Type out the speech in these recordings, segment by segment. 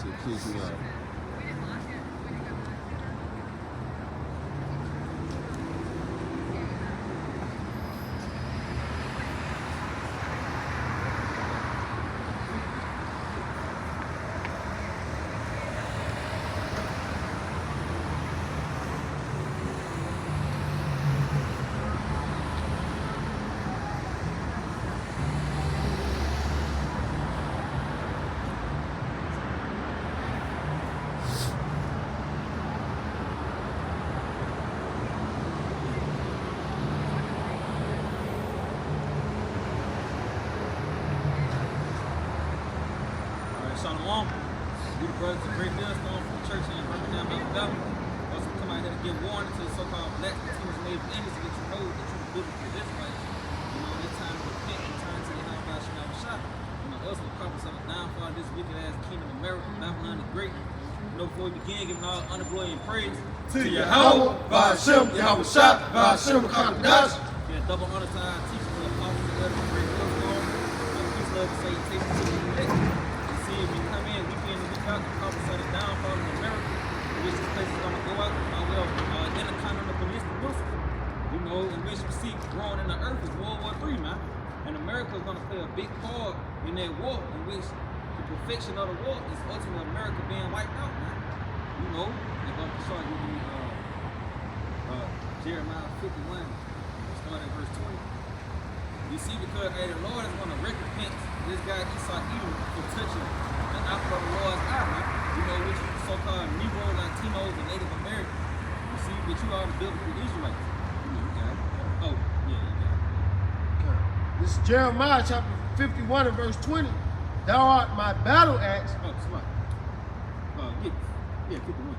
shit pissed me off. Shalom. We the brothers of Great Millstone from the church in Birmingham, Alabama. Also come out here to give warning to the so-called black Latinos and Native Indians to get you know that you're biblical Israelites. You know, it's time to repent and turn to the house by Shema Shah. You know, us with purpose of the downfall of this wicked ass kingdom of America, Babylon the Great. You know, before we begin, giving all honor, glory, and praise to Yahweh, by Hashem, Yahweh Shah, by Hashem, Kadash. Yeah, double honor to our teachers and apostles of the Great Millstone. Peace, love, and salutation to the elect. If you come in week in and week out, the purpose of the downfall in America, which this place is going to go out, intercontinental ballistic missiles, you know, in which we see growing in the earth is World War III, man. And America is going to play a big part in that war, in which the perfection of the war is ultimately America being wiped out, man. You know, they're going to start with Jeremiah 51, starting at verse 20. You see, because the Lord is going to recompense this guy Esau Edom for touching the apple of the Lord's eye, man. You know, which is so-called Negroes, Latinos, and Native Americans. You see, but you are the biblical Israelites. You got it. Oh, yeah, you got it. Okay. This is Jeremiah chapter 51 and verse 20. Thou art my battle axe. Oh, smart. Yeah, 51.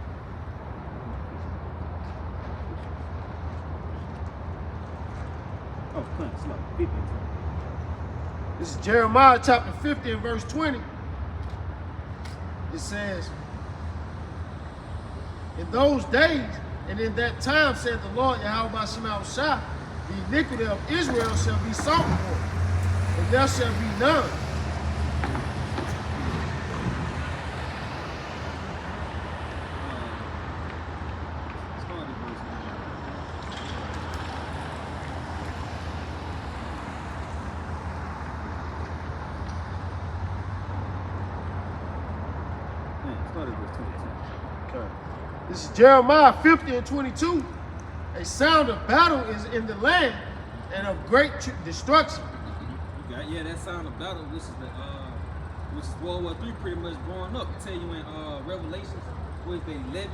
Oh, come on, smart. 50. This is Jeremiah chapter 50 and verse 20. It says, in those days and in that time, said the Lord Yahweh by Shema Shah, the iniquity of Israel shall be sought for, and there shall be none. Okay. This is Jeremiah 50 and 22. A sound of battle is in the land and of great destruction. Yeah, that sound of battle, which is World War III pretty much growing up. I tell you in Revelations, what is it, 11?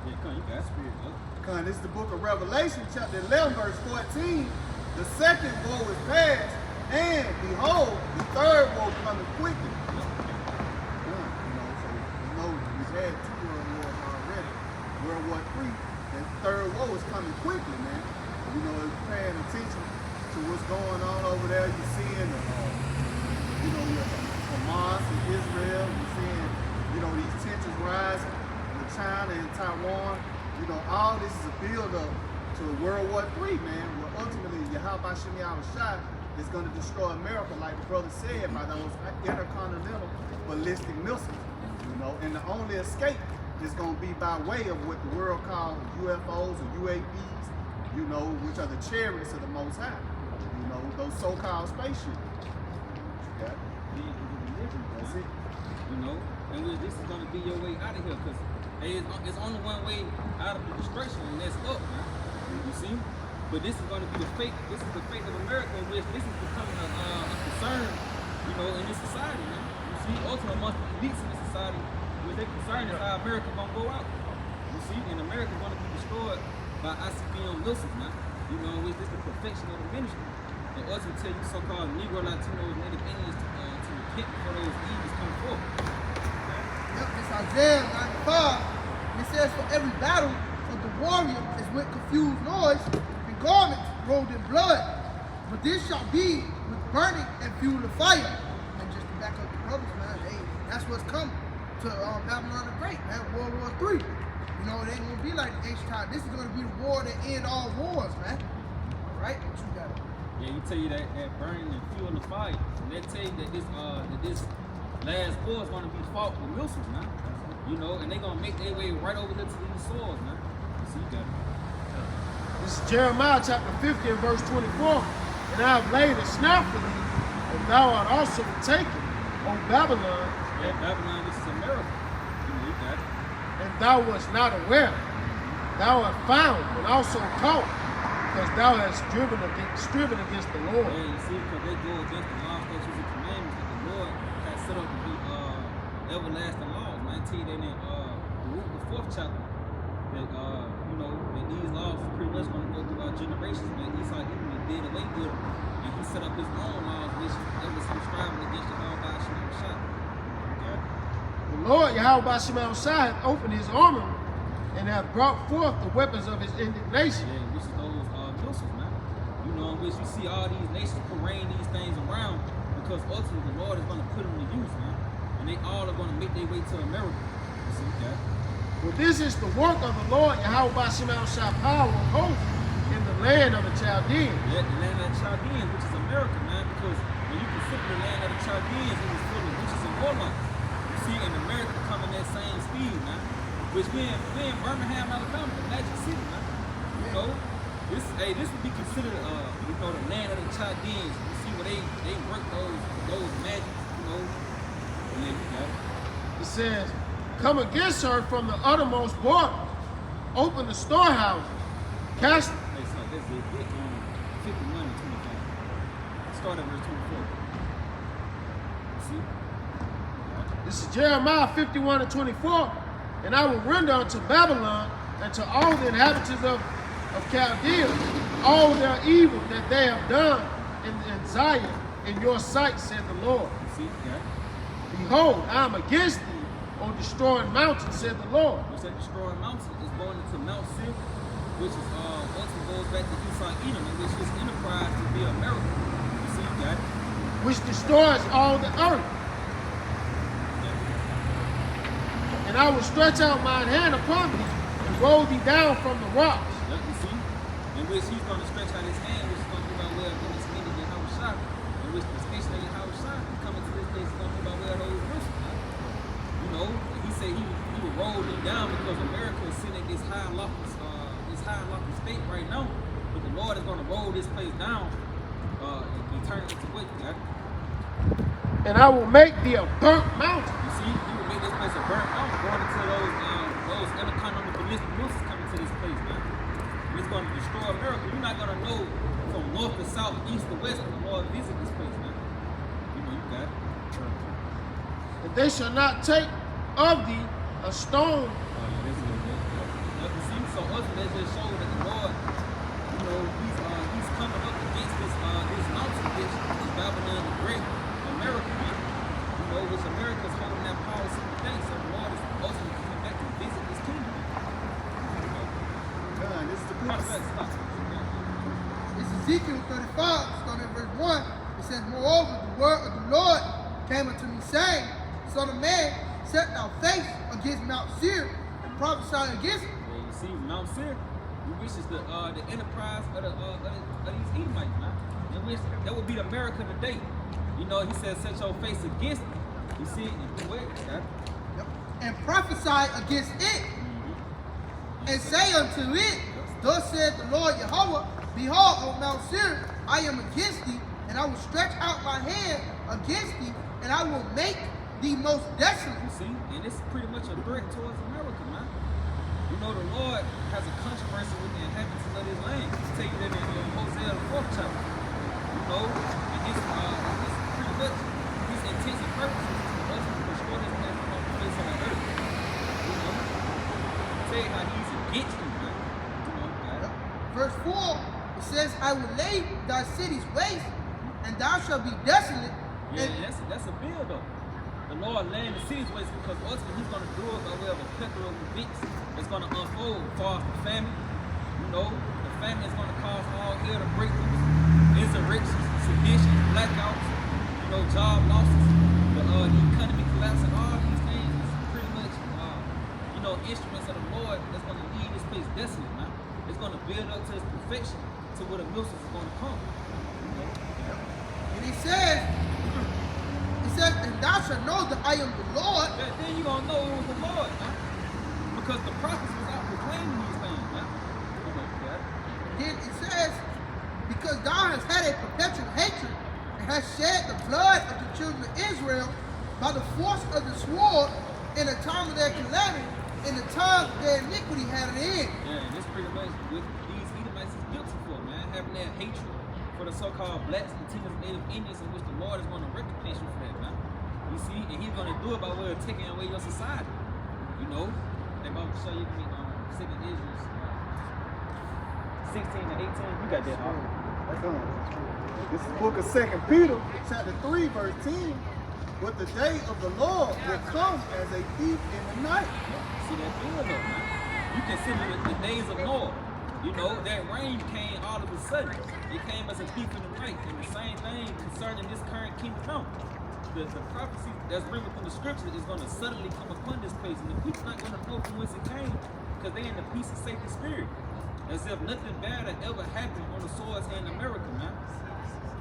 Yeah, come, you got spirit, Come, this is the book of Revelation, chapter 11, verse 14. The second woe is past, and behold, the third woe coming quickly. Had two World Wars already. World War III, that third woe is coming quickly, man. You know, if you're paying attention to what's going on over there, you're seeing, Hamas and Israel, you're seeing, these tensions rising with China and Taiwan. You know, all this is a build-up to World War III, man, where ultimately Yahweh Shema Shah is going to destroy America, like the brother said, by those intercontinental ballistic missiles. And the only escape is going to be by way of what the world calls UFOs or UAPs, which are the chariots of the Most High. Those so-called spaceships. Yeah. That's it. And this is going to be your way out of here, because it's only one way out of the destruction, and that's up, man. You see? But this is going to be the fate. This is the fate of America, in which this is becoming a concern, in this society, man. See, ultimately amongst the elites in this society, what they're concerned is how America's gonna go out. You see, and America's gonna be destroyed by ICBM missiles, man. Which is the perfection of the ministry. And ultimately tell you so-called Negro, Latinos, Native Indians to repent before those evils come forth. Yep, it's Isaiah 95. It says, for every battle of the warrior is with confused noise and garments rolled in blood. But this shall be with burning and fuel of fire. Back up the brothers, man. Hey, that's what's coming to Babylon the Great, man. World War III. It ain't gonna be like the ancient time. This is gonna be the war that end all wars, man. Right? What you got? Yeah, you tell you that burning and fuel the fire. And they tell you that this last war is going to be fought with missiles, man. You know, and they're going to make their way right over here to these soils, man. You see, you got it. This is Jeremiah chapter 50 and verse 24. And I have laid a snare for thee, and thou art also taken, O Babylon. Yeah, Babylon, this is America. You know, you got it. And thou wast not aware. Thou art found and also caught, because thou hast striven against the Lord. Yeah, you see, because they go against the law, statutes, and commandments that the Lord has set up to be everlasting laws. Man, I tell you that in the 4th chapter, that you know, that these laws is pretty much going to go through our generations. Man, Esau even did away with them, and he set up his own laws, which there was some striving against the law by Shema Shah. Okay. The Lord Yahweh Shema hath opened his armory and hath brought forth the weapons of his indignation. Yeah, which is those missiles, man. You know, in which you see all these nations parade these things around, because ultimately the Lord is going to put them to use, man. And they all are going to make their way to America. You see that? For this is the work of the Lord Yahweh Shema power of hosts in the land of the Chaldeans. Yeah, the land of the Chaldeans, which is America, man. Because when you consider the land of the Chaldeans, it was full of witches and warlocks. You see, in America coming that same speed, man. Which we in Birmingham, Alabama, the Magic City, man. You know, this would be considered, you know, the land of the Chaldeans. You see where they work those magics, you know. And then you got it. It says, come against her from the uttermost border, open the storehouses, cast. Hey, so that's it. Get 51 and 25. Start at verse 24. See? This is Jeremiah 51 and 24. And I will render unto Babylon and to all the inhabitants of Chaldea all their evil that they have done in Zion in your sight, said the Lord. See? Yeah. Behold, I am against thee, O destroying mountain, said the Lord. Which that destroying mountain is going into Mount Seir, which is ultimately goes back to Esau Edom, in which his enterprise to be America. You see, you got it? Which destroys all the earth. And I will stretch out mine hand upon thee and roll thee down from the rocks. Yeah, you see? In which he's going to stretch out his hand, which is going to be by way of this meeting in Yahweh, in which the station of Yahweh coming to this place is going to be by way of those verses. You know, he said he would roll them down because America is sitting at this high and lofty state right now. But the Lord is going to roll this place down and turn it into what? Yeah? And I will make thee a burnt mountain. You see, he will make this place a burnt mountain, going into those intercontinental ballistic missiles coming to this place, man. And it's going to destroy America. You're not going to know from north to south, east to west when the Lord visit this place, man. You know, you got it. And they shall not take of thee a stone. You see, so ultimately that just shows that the Lord, you know, he's coming up against this mountain, this Babylon the Great, America, man. You know, which America is holding that power today, so the Lord is ultimately coming back to visit this kingdom. God, this is the Matter of purpose. fact, stop. It's Ezekiel 35, starting at verse 1. It says, moreover, the word of the Lord came unto me, saying, Son of man, set thy face against Mount Seir, and prophesy against it. Yeah, you see, Mount Seir, which is the enterprise of these Edomites, man. In which that would be America today. You know, he says, set your face against it. You see, and do it. Okay? Yep. And prophesy against it, and say unto it, Thus saith the Lord Yahweh, Behold, O Mount Seir, I am against thee, and I will stretch out my hand against thee, and I will make thee most desolate. You see, and it's pretty much a threat towards America, man. You know, the Lord has a controversy with the inhabitants of this land. He's taking that in Hosea the 4th chapter. You know, and it's pretty much his intents and purposes to ultimately destroy this land from the face of the earth. You know, say how he's against you, man. You know, God. Verse 4, it says, I will lay thy cities waste, and thou shalt be desolate. Yeah, that's a bill though. The Lord laying the cities waste because ultimately he's going to do it by way of a plethora of events that's going to unfold as far as the famine. You know, the famine is going to cause all hell to break loose, insurrections, sedition, blackouts, you know, job losses, the economy collapsing, all these things is pretty much, you know, instruments of the Lord that's going to leave this place desolate, man. It's going to build up to its perfection to where the mills is going to come. You know? And it says, says, and thou shalt know that I am the Lord. Then you're going to know it was the Lord, man. Because the prophets was out proclaiming these things, man. Then it says, because thou hast had a perpetual hatred and hast shed the blood of the children of Israel by the force of the sword in the time of their calamity, in the time their iniquity had an end. Yeah, and this pretty much what these Edomites is guilty for, man. Having that hatred for the so-called blacks, Latinos, Native Indians, in which the Lord is going to recompense you for that, man. You see, and he's going to do it by way of taking away your society. You know, they about to show you me 2 Israel 16 to 18. You got that, huh? This is the book of 2 Peter, chapter 3, verse 10. But the day of the Lord will come as a thief in the night. See that bill though, man. You consider it the days of Noah. You know, that rain came all of a sudden. It came as a thief in the night. And the same thing concerning this current kingdom. The prophecy that's written within the scripture is going to suddenly come upon this place. And the people not going to know from whence it came because they in the peace and safety spirit. As if nothing bad had ever happened on the soils in America, man.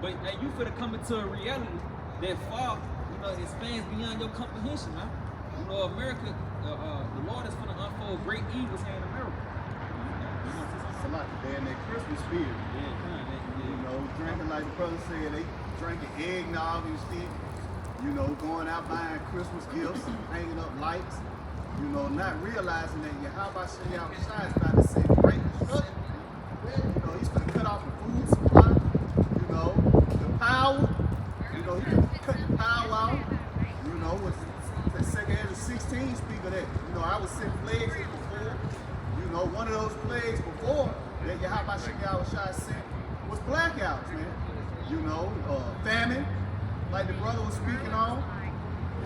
But now you finna come into a reality that far, you know, it spans beyond your comprehension, man. You know, America, the Lord is finna unfold great evils here in America. It's a lot. They're in that Christmas spirit. You know, drinking like the brother said, they drinking eggnog and shit. You know, going out buying Christmas gifts, hanging up lights. You know, not realizing that Yahweh Shah is about to send great destruction. You know, he's going to cut off the food supply. You know, the power. You know, he's going to cut the power out. You know, with that 2 Ezra 16 speak of that. You know, I was sent plagues before. You know, one of those plagues before that Yahweh Shah sent was blackouts, man. You know, famine, like the brother was speaking on.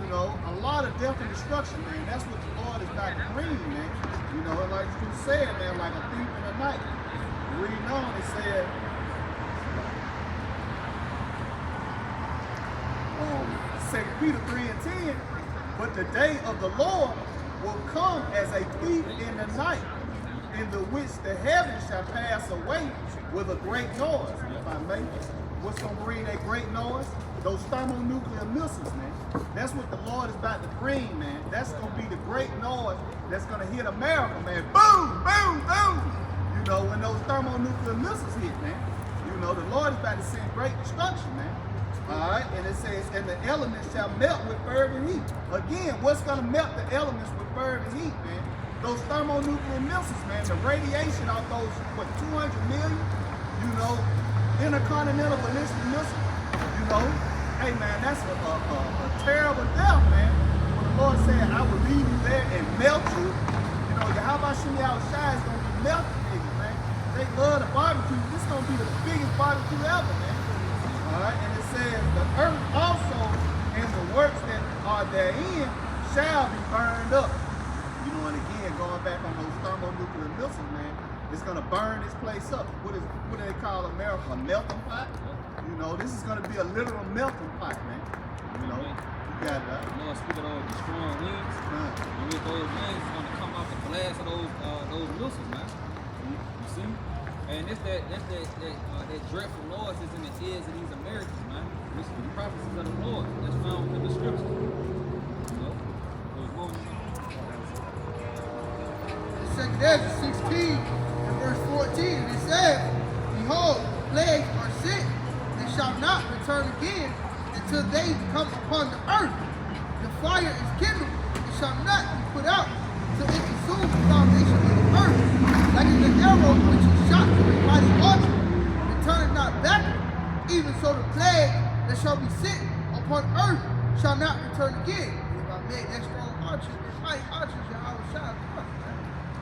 You know, a lot of death and destruction, man. That's what the Lord is about to bring, man. You know, and like you said, man, like a thief in the night. Reading on, it said, 2 Peter 3 and 10, but the day of the Lord will come as a thief in the night, in the which the heavens shall pass away with a great noise. If I may, what's going to bring that great noise? Those thermonuclear missiles, man. That's what the Lord is about to bring, man. That's going to be the great noise that's going to hit America, man. Boom, boom, boom. You know, when those thermonuclear missiles hit, man. You know, the Lord is about to send great destruction, man. All right, and it says, and the elements shall melt with fervent heat. Again, what's going to melt the elements with fervent heat, man? Those thermonuclear missiles, man. The radiation off those, what, 200 million, you know, intercontinental ballistic missiles, you know. Hey, man, that's a terrible death, man. When the Lord said, I will leave you there and melt you, you know, Yahweh Shah is going to be melting niggas, man. They love the barbecue. This is going to be the biggest barbecue ever, man. All right, and it says, the earth also and the works that are therein shall be burned up. You know, and again, going back on those thermonuclear missiles, man, it's going to burn this place up. What do they call America? A melting pot? You know, this is going to be a literal melting pot, man. You know, you got it. The Lord speak of those destroying winds. And with those winds, it's going to come off the blast of those missiles, man. You see? And it's that dreadful noise that's in the ears of these Americans, man. This is the prophecies of the Lord that's found in the scriptures. You know? There's more than Second Ezra 16 and verse 14, it says, behold, plagues are sent, and shall not return again until they come upon the earth. The fire is kindled, and shall not be put out till it consumes the foundation of the earth, like as an arrow which is shot from a mighty archer, return not back. Even so the plague that shall be sent upon earth shall not return again. And if I made that strong archer, mighty archers, Yahweh shall come.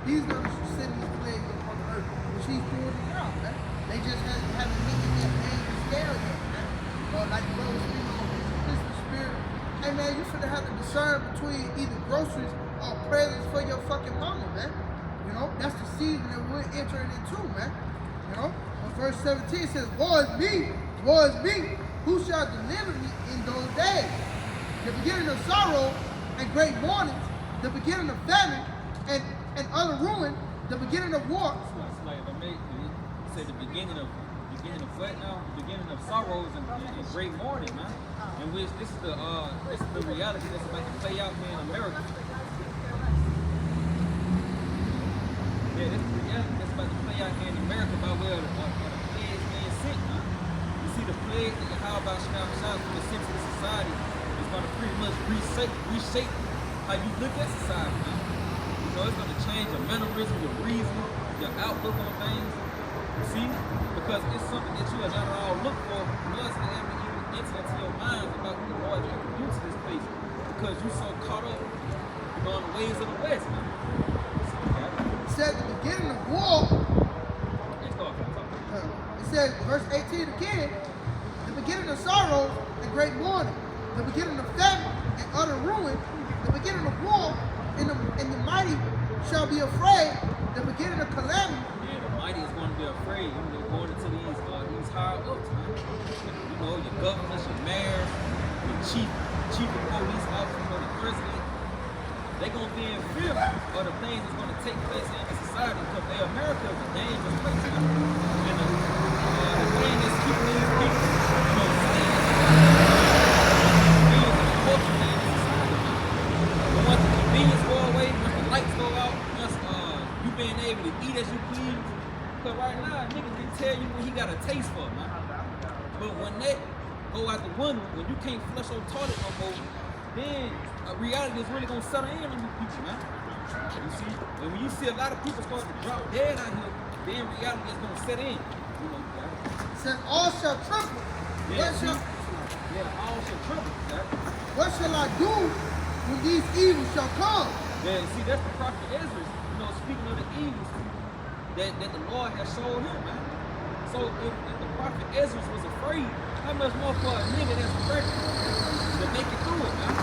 He's going to send these plagues upon the earth, which he's doing it now, man. They just haven't hit that main scale yet, man. Like the brother was speaking on this Christmas spirit. Hey, man, you should have to discern between either groceries or presents for your fucking mama, man. You know, that's the season that we're entering into, man. You know, verse 17 says, woe is me, who shall deliver me in those days? The beginning of sorrow and great mourning, the beginning of famine and utter ruin, the beginning of war. It's like if I make say the beginning of what now? The beginning of sorrows and great mourning, man. in which this is the reality that's about to play out here in America. Yeah, this is the reality that's about to play out here in America by way of the plagues being sent, man. You see, the plague that Yahweh Shah from the sense of society is going to pretty much reshape how you look at society, man. You know, it's going to change your mannerism, your reason, your outlook on things. You see? Because it's something that you are not all look for, plus it hasn't even entered into your mind about what the Lord is going to do to this place. Because you're so caught up, you know, in the ways of the West, man. It says the beginning of war. Let's go off the top. It says, verse 18 again, the beginning of sorrows and great mourning, the beginning of famine and utter ruin, the beginning of war, and the mighty shall be afraid, the beginning of calamity. Yeah, the mighty is going to be afraid. You know, going into these higher ups, man. You know, your governors, your mayors, your chief of police officers, or the president. They're going to be in fear of the things that's going to take place in the society because America is a dangerous place, man. And the thing that's keeping these people, you know, saying things and culture in the society, man. But once the convenience go away, once the lights go out, once you being able to eat as you please, because right now, niggas can tell you what he got a taste for, man. But when that go out the window, when you can't flush your toilet no more, then reality is really gonna settle in on you people, man. You see? And when you see a lot of people start to drop dead out here, then reality is gonna set in. You know, It says all shall tremble. yeah, all shall tremble, right? What shall I do when these evils shall come? Yeah, see, that's the prophet Ezra, you know, speaking of the evils that the Lord has showed him, man. So if the prophet Ezra was afraid, how much more for a nigga that's prepping to make it through it, man?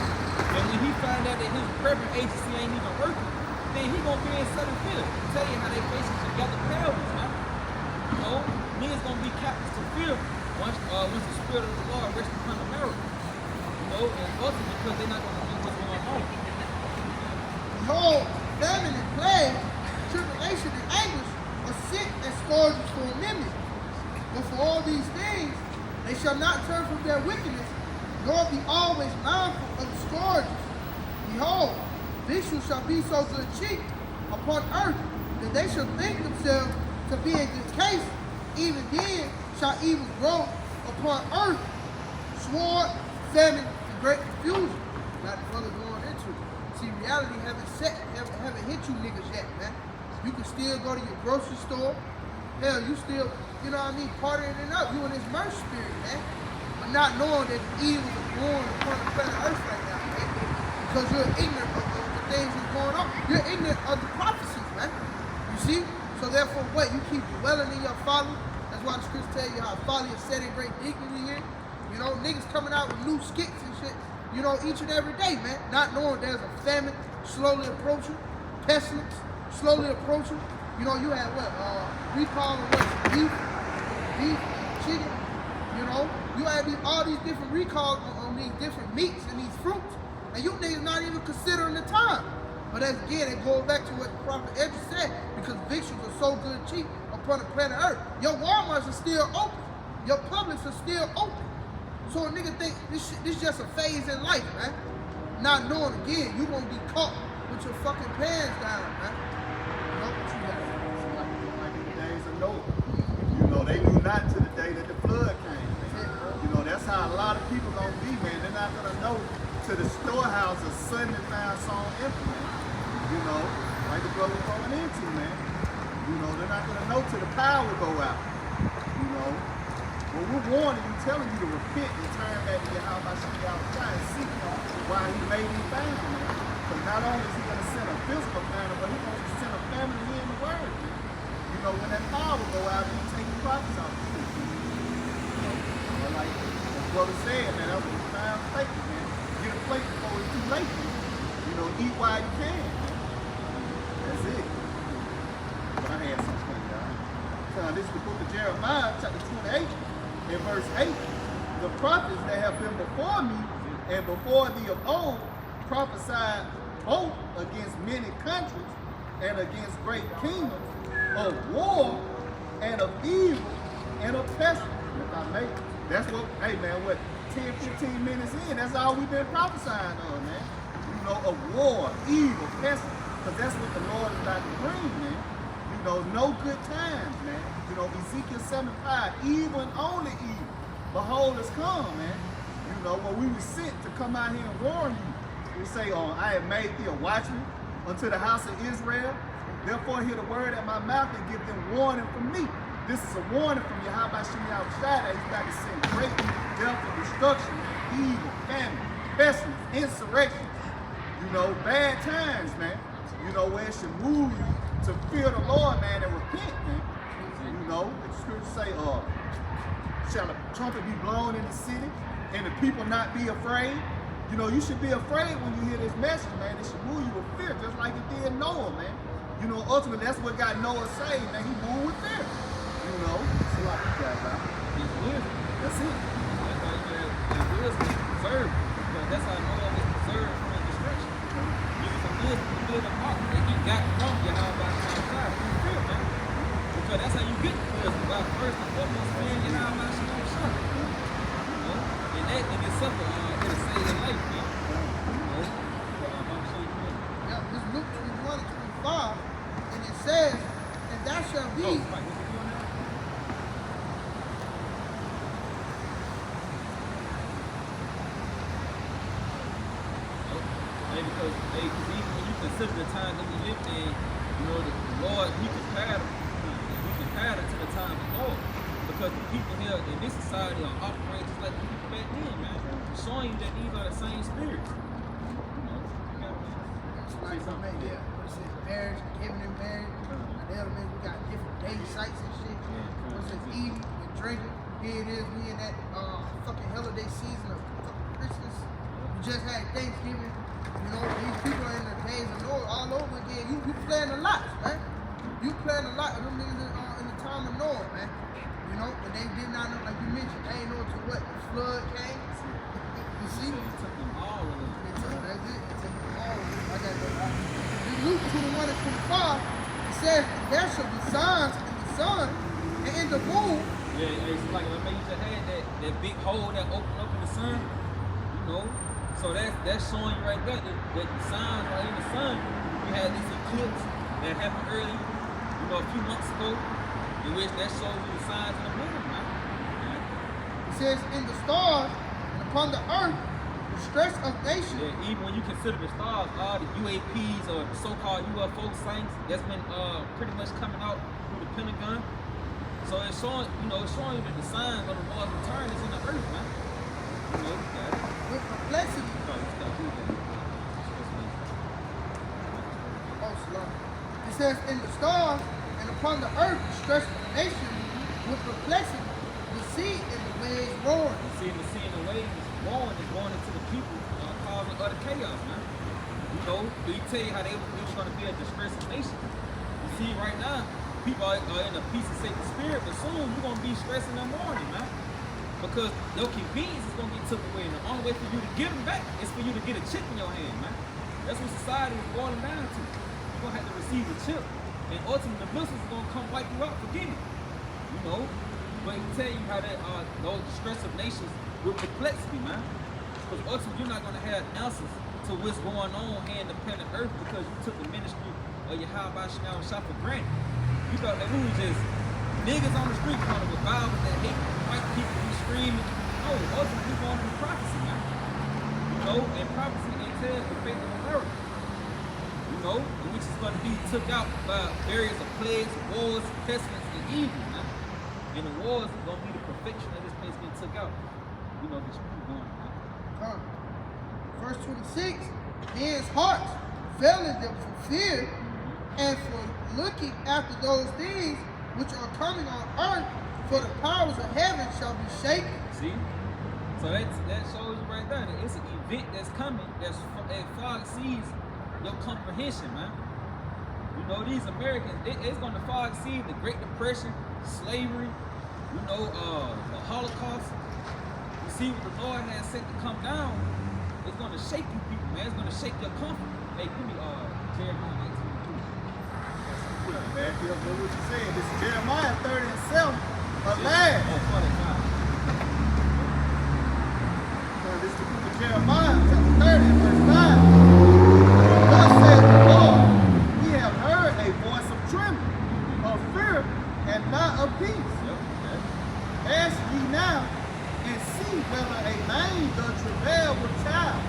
And when he find out that his prepping agency ain't even working, then he gonna be in sudden fear. Tell you how they basically got the pelvis, man. You know, niggas gonna be captives to fear once the spirit of the Lord rests upon America. You know, and also because they're not gonna do what's going on. Behold, famine and plague, tribulation and anguish, are sick and scourges for a minute. But for all these things, they shall not turn from their wickedness, nor be always mindful of the scourges. Behold, victuals shall be so good cheap upon earth that they shall think themselves to be in good case. Even then shall evil grow upon earth, sword, famine, and great confusion. Now the brother going into it. See, reality haven't hit you niggas yet, man. You can still go to your grocery store. Hell, you still, you know what I mean, partying it up. You in this merch spirit, man. But not knowing that evil is born upon the planet Earth right now, man. Because you're ignorant of the things that's going on. You're ignorant of the prophecies, man. You see? So therefore, what? You keep dwelling in your folly. That's why the scriptures tell you how folly is set in great dignity here. You know, niggas coming out with new skits and shit, you know, each and every day, man. Not knowing there's a famine slowly approaching, pestilence slowly approaching. You know, you had what? Recall of what? Beef, chicken. You know, you had all these different recalls on these different meats and these fruits. And you niggas not even considering the time. But as again, it goes back to what the prophet Ezra said, because victuals are so good cheap upon the planet Earth. Your Walmarts are still open. Your Publix are still open. So a nigga think this just a phase in life, man. Not knowing again, you gonna be caught with your fucking pants down, man. You know what you got? Like in the days of Noah. You know, they knew not to the day that the flood came. You know, that's how a lot of people gonna be, man. They're not gonna know to the storehouse of suddenly found some empty, man. You know, like the brother going into, man. You know, they're not gonna know till the power go out. You know. Well, we're warning you, telling you to repent and turn back to your house by seeing outside and seek him while he made you found, man. Because not only is he going to send a physical family, but he's going to send a family in the word, man. You know, when that power go out, you take the prophets out. You know, but like the brother said, man, that was a found plate, man. Get a plate before it's too late, man. You know, eat while you can, man. That's it. But I had something for y'all. This is the book of Jeremiah, chapter 28. In verse 8, the prophets that have been before me and before thee of old prophesied both against many countries and against great kingdoms, of war and of evil and of pestilence. If I may, that's what, hey man, what 10, 15 minutes in, that's all we've been prophesying of, man. You know, of war, evil, pestilence, because that's what the Lord is about to bring, man. You know, no good times, man. You know, Ezekiel 7:5, evil and only evil. Behold, it's come, man. You know, when we were sent to come out here and warn you, we say, I have made thee a watchman unto the house of Israel. Therefore, hear the word at my mouth and give them warning from me. This is a warning from Yahweh Shem Yahushua. He's about to send great death and destruction, evil, famine, pestilence, insurrection. You know, bad times, man. You know, where it should move you to fear the Lord, man, and repent, man. You know, the scriptures say, shall a trumpet be blown in the city and the people not be afraid? You know, you should be afraid when you hear this message, man. It should move you with fear, just like it did Noah, man. You know, ultimately, that's what got Noah saved, man. He moved with fear. You know, so like you guys out. It's wisdom. That's it. That's how you have wisdom is preserved. Because that's how Noah was preserved from destruction. Use the wisdom to build a ark that he got from Yahweh outside. Fear, man. Because that's how you get the wisdom. By first and foremost, man, Yahweh outside. You know, and that in itself it'll save your life, man. You know, I'm sure you will. Yeah, this Luke 21 and 25, and it says, and that shall be. Oh, right. What you doing now? Because even when you consider the time that we lived in, you know, the Lord, he compared it to the time of Noah. Because the people here in this society are operating just like the people back then, man. Showing you that these are the same spirits. You know, you gotta Like some man, yeah, what's it, marriage, giving in marriage. The other man, we got different dating sites and shit. What's it, eating and drinking. Here it is, we in that fucking holiday season of fucking Christmas. We just had Thanksgiving. You know, these people are in the days of Noah all over again. You playing a lot, man. You playing a lot of them niggas in the time of Noah, man. You know, but they did not know, like you mentioned, they ain't know to what the flood came. You see? It took them all of them. That's it. It took them all. I got that. In Luke 21 and 25, it says, there shall be signs in the sun and in the moon. Yeah, it's like when you just had that big hole that opened up in the sun, you know. So that's showing you right there that the signs are in the sun. We had this eclipse that happened early, you know, a few months ago, in which that shows you the signs in the moon, man. It says, in the stars and upon the earth, the stress of nations. Yeah, even when you consider the stars, all the UAPs or the so-called UFO things that's been pretty much coming out through the Pentagon. So it's showing, you that the signs of the Lord's return is in the earth, man. You know, you got it. With perplexity. Oh, Salam. It says, in the stars and upon the earth, the stress of the nation with perplexity. The sea and the waves roaring. The sea and the waves is going into the people, causing utter chaos, man. You know, they tell you how they was going to be a distressing nation. You see, right now, people are in a peace and safety spirit, but soon you're going to be stressing in the morning, man. Because your convenience is going to get took away, and the only way for you to get them back is for you to get a chip in your hand, man. That's what society is boiling down to. You're going to have to receive a chip, and ultimately the missiles are going to come wipe you out, forget it. You know? But it tell you how that those distressive nations with perplexity, man. Because ultimately you're not going to have answers to what's going on here in the planet Earth because you took the ministry of Yahweh Shem Shah for granted. You thought that we was just niggas on the street corner with Bibles that hate white people who screaming. No, ultimately we going to the prophecy, man. You know, and prophecy they tell the faith of America. You know, which is going to be took out by various plagues, wars, pestilence, and evil, man. And the wars is going to be the perfection of this place being took out. You know, but you keep going, man. Verse 26, men's hearts failing them for fear and for looking after those things which are coming on earth, for the powers of heaven shall be shaken. See? So that shows you right there that it's an event that's coming that far exceeds your comprehension, man. You know, these Americans, it's going to far exceed the Great Depression, slavery, you know, the Holocaust. You see what the Lord has set to come down, it's going to shake you people, man. It's going to shake your comfort. Hey, give me Jeremiah 19:2. Back up with what you said. This is Jeremiah 30 and 7. Alas. Oh, 45. peace. Yep. Okay. Ask ye now, and see whether a man doth travail with child.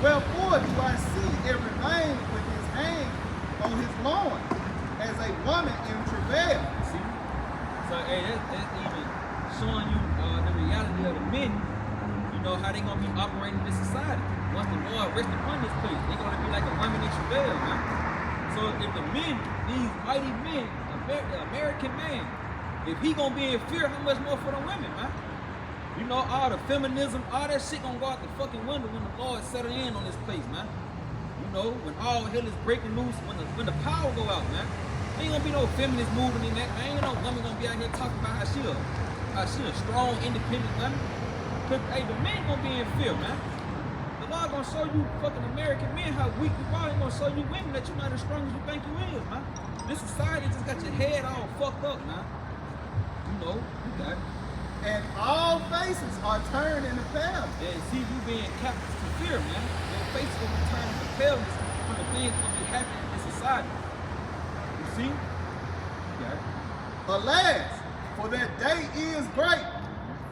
Wherefore do I see every man with his hand on his loin, as a woman in travail? See? So, hey, that's even showing you the reality of the men, you know, how they going to be operating in this society. Once the Lord rests upon this place, they're going to be like a woman in travail, man. So if the men, these mighty men, the American man, if he going to be in fear, how much more for the women, man? You know, all the feminism, all that shit going to go out the fucking window when the Lord settle in on this place, man. You know, when all hell is breaking loose, when the power go out, man. Ain't gonna be no feminist movement in that, man. Ain't no woman gonna be out here talking about how she a strong, independent woman. Cause hey, the men gonna be in fear, man. The Lord gonna show you fucking American men how weak you are. He gonna show you women that you're not as strong as you think you is, man. This society just got your head all fucked up, man. You know, you got it. And all faces are turned in the pale. Yeah, see you being captive to fear, man. Your face is gonna be turned into paleness from the things gonna be happening in society. You see? Yeah. Alas, for that day is great,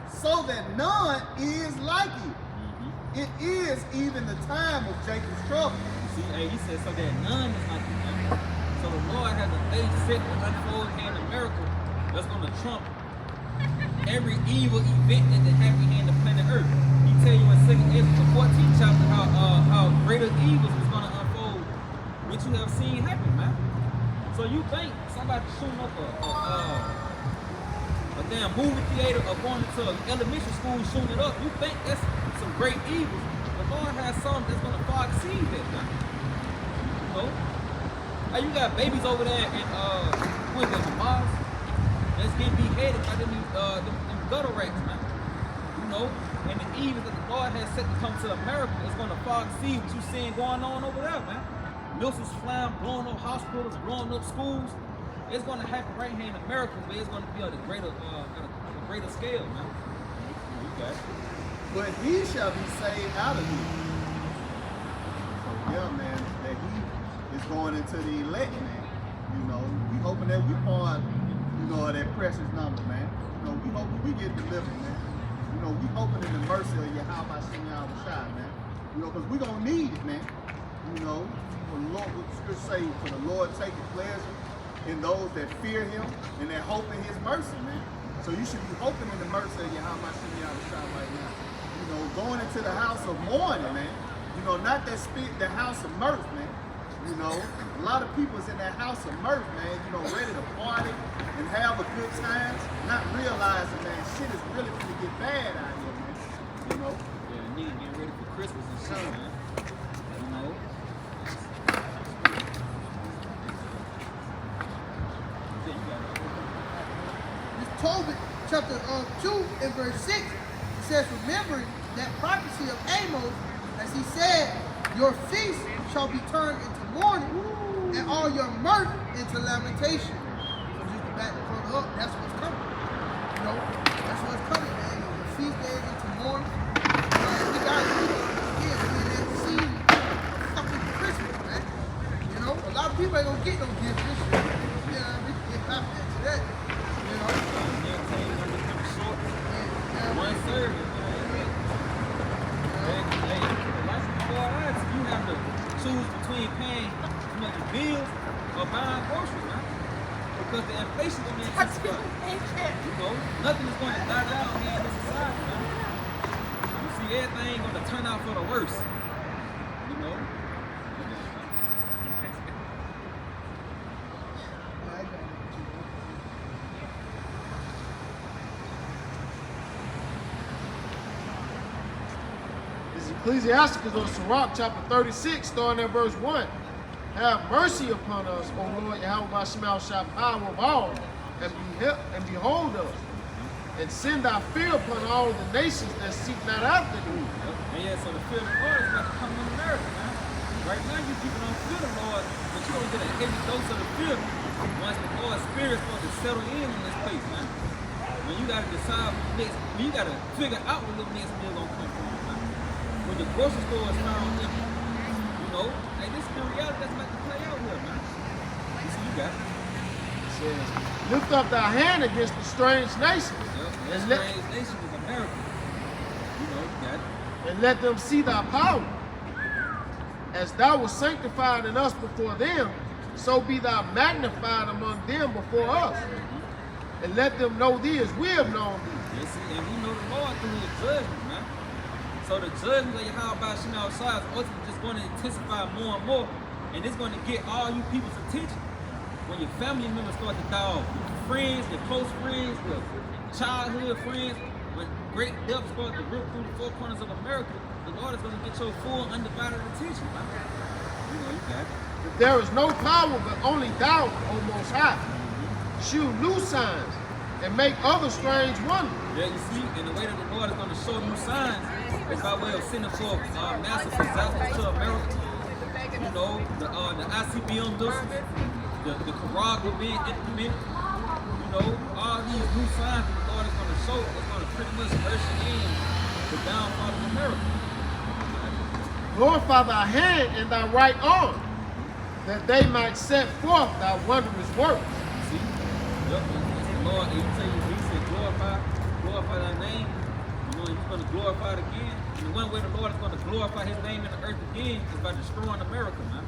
so that none is like it. It is even the time of Jacob's trouble. See, hey, he said so that none is like you, man. So the Lord has a day set to unfold here in America that's gonna trump every evil event that happened here in the planet Earth. He tell you in 2 Ezra, the 14th chapter, how greater evils is gonna unfold, which you have seen happen, man. So you think somebody shooting up a damn movie theater or going into an elementary school shooting it up, you think that's some great evils. The Lord has something that's gonna far exceed that, man. You know? Now you got babies over there in what is that, Mars? That's getting beheaded by them gutter rats, man. You know? And the evils that the Lord has set to come to America is gonna far exceed what you seeing going on over there, man. Missiles flying, blowing up hospitals, blowing up schools. It's going to happen right here in America, but it's going to be on a greater scale, man. Okay. But he shall be saved out of it. So yeah, man, that he is going into the elect, man. You know, we hoping that we part, you know, of that precious number, man. You know, we hoping we get delivered, man. You know, we hoping in the mercy of Yahweh Shem Yahushua, man. You know, because we gonna need it, man. You know, for the Lord, what the scripture say, for the Lord taketh pleasure in those that fear him and that hope in his mercy, man. So you should be hoping in the mercy of Yahweh Shem Yahushua right now. You know, going into the house of mourning, man. You know, not that the house of mirth, man. You know, a lot of people's in that house of mirth, man, you know, ready to party and have a good time, not realizing, man, shit is really gonna get bad out here, man. You know? Yeah, nigga getting ready for Christmas and shit, man. You know? Tobit chapter 2 and verse 6, it says, remembering that prophecy of Amos, as he said, your feast shall be turned into mourning, and all your mirth into lamentation. So just to back the front up, that's what's coming. You know, that's what's coming, man. The feast days into mourning. We got to again, we in that season of fucking Christmas, man. You know, a lot of people ain't gonna get no gifts this year. You know, we can get back into that. You know. One service, man. Hey, that's before us. You have to choose between paying your bills or buying groceries, man. Because the inflation is going to increase. You know, nothing is going to die down here in this society, man. You see, everything going to turn out for the worse. You know? Ecclesiasticus or Sirach chapter 36, starting at verse 1. Have mercy upon us, O Lord Yahweh Shema Shah, power of all, and behold us, and send thy fear upon all the nations that seek not after thee. And yeah, so the fear of the Lord is about to come in America, man. Right now, you people don't fear the Lord, but you're going to get a heavy dose of the fear once the Lord's Spirit is going to settle in on this place, man. When you got to decide when you got to figure out where the next meal going to come from, man. When the grocery store is found empty, you know, hey, this is the reality that's about to play out here, man. You see, you got it. says, lift up thy hand against the strange nation, That and let, strange nation is America. You know, you got it. and let them see thy power. As thou was sanctified in us before them, so be thou magnified among them before us. And let them know thee as we have known thee. Yes, and we know the Lord through his judgment, man. So the judgment of Yahweh Shem outside is ultimately just going to intensify more and more, and it's going to get all you people's attention. When your family members start to die off, your friends, your close friends, your childhood friends, when great depth starts to rip through the four corners of America, the Lord is going to get your full undivided attention, man. You know, you got it. There is no power but only thou, O Most High. Shew new signs and make other strange wonders. Yeah, you see, and the way that the Lord is going to show you signs is by way of sending forth massive disasters to America. You know, the ICBM missiles, the Karag being implemented. You know, all these new signs that the Lord is going to show is going to pretty much usher in the downfall of America. Glorify thy hand and thy right arm, that they might set forth thy wondrous works. See? Yep. The Lord, he said, glorify thy name. You know, he's going to glorify it again. And the one way the Lord is going to glorify his name in the earth again is by destroying America, man.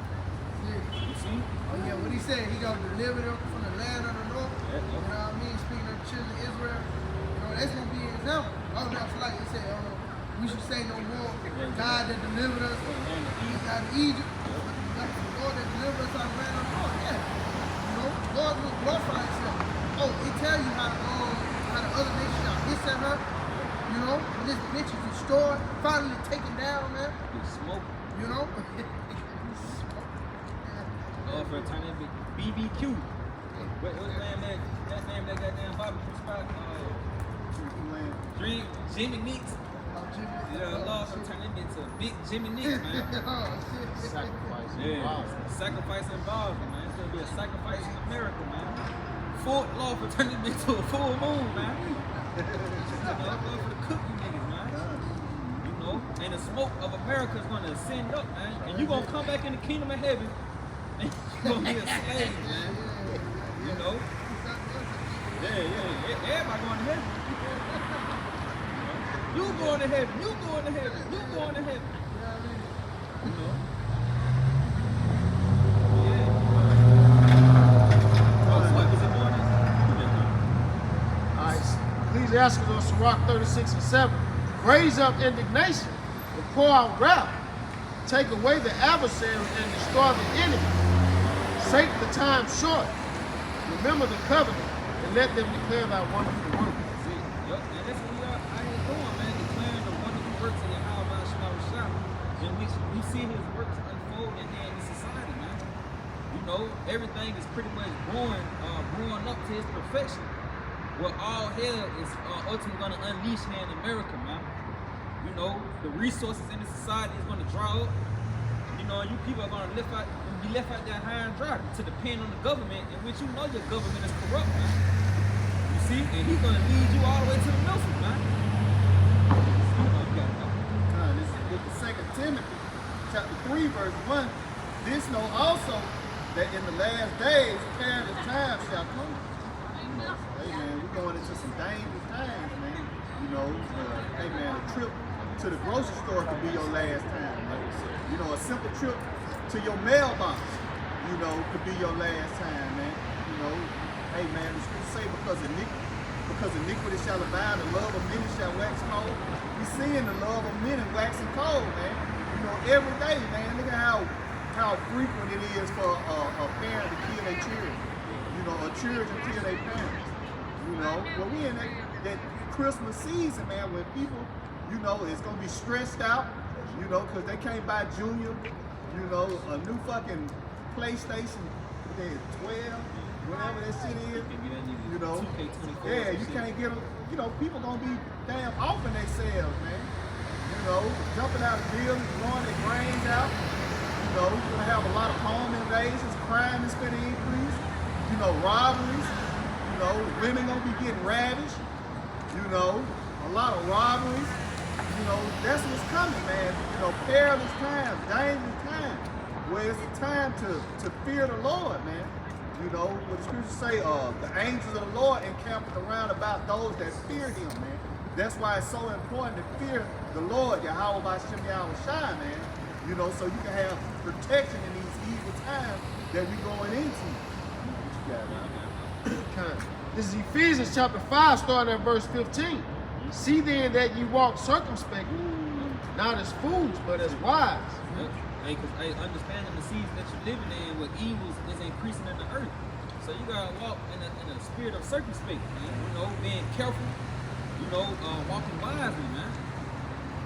You see? Oh yeah, what he said, he gonna deliver them from the land of the north. Yeah, You know what I mean? Speaking of the children of Israel, you know, that's gonna be an example. Oh, that's like he said, we should say no more. God that delivered us out of Egypt. That's the Lord that delivered us out of the land of the north. Yeah. You know, God will glorify himself. Oh, he tell you how the other nations got hits at her. You know, when this bitch is destroyed, finally taken down, man. It's smoke. You know? For a time that BBQ. What's the name that goddamn barbecue spot? Dream Jimmy Nicks. Yeah, Lord, I'm turning that into a big Jimmy Nicks, man. Sacrifice. Yeah, sacrifice involved, man. It's gonna be a sacrifice in America, man. Full law for turning it into a full moon, man. I'm going for the cookie niggas, man. You know, and the smoke of America is gonna ascend up, man. And you gonna come back in the kingdom of heaven. And you gonna be a slave, man. You know? Yeah. Everybody going to heaven. You going to heaven. You going to heaven. You going to heaven. You know? Yeah. Oh, what is it doing? All right, Ecclesiastes on Sirach 36 and 7. Raise up indignation and pour out wrath. Take away the adversary and destroy the enemy. Sake the time short. Remember the covenant and let them declare thy wonderful works. Yep, and that's what we are out here doing, man. Declaring the wonderful works of Yahweh Shem, in which we see his works unfold in society, man. You know, everything is pretty much growing up to his perfection. Where all hell is ultimately going to unleash here in America, man. You know, the resources in the society is going to dry up. You know, you people are going to be left out there high and dry to depend on the government, in which you know your government is corrupt, man. You see? And he's going to lead you all the way to the milk, man. This is with the 2 Timothy, chapter 3, verse 1. This know also that in the last days perilous times shall come. Hey man, we're going into some dangerous times, man. You know, hey man, a trip to the grocery store could be your last time. Like, you know, a simple trip to your mailbox, you know, could be your last time, man. You know, hey man, the scripture say because iniquity shall abound, the love of many shall wax cold. We seeing the love of many waxing cold, man. You know, every day, man. Look at how frequent it is for a parent to kill their children. You know, a children kill their parents. You know, well, we in that Christmas season, man, when people, you know, it's gonna be stressed out, you know, because they can't buy Junior, you know, a new fucking PlayStation 12, whatever that shit is, you know. Yeah, you can't get them, you know, people gonna be damn off in themselves, man. You know, jumping out of buildings, blowing their brains out. You know, you're gonna have a lot of home invasions, crime is gonna increase, you know, robberies, you know, women gonna be getting ravished, you know, a lot of robberies. You know, that's what's coming, man. You know, perilous times, dangerous times, where it's a time to fear the Lord, man. You know, what the scriptures say, the angels of the Lord encamping around about those that fear him, man. That's why it's so important to fear the Lord, Yahweh B'Shem Yahweh Shai, man. You know, so you can have protection in these evil times that we going into. What you got, man? This is Ephesians chapter 5, starting at verse 15. See then that you walk circumspectly, not as fools, but as wise. Hey, because understanding the season that you're living in, where evil is increasing in the earth. So you gotta walk in a spirit of circumspect, man. You know, being careful. You know, walking wisely, man.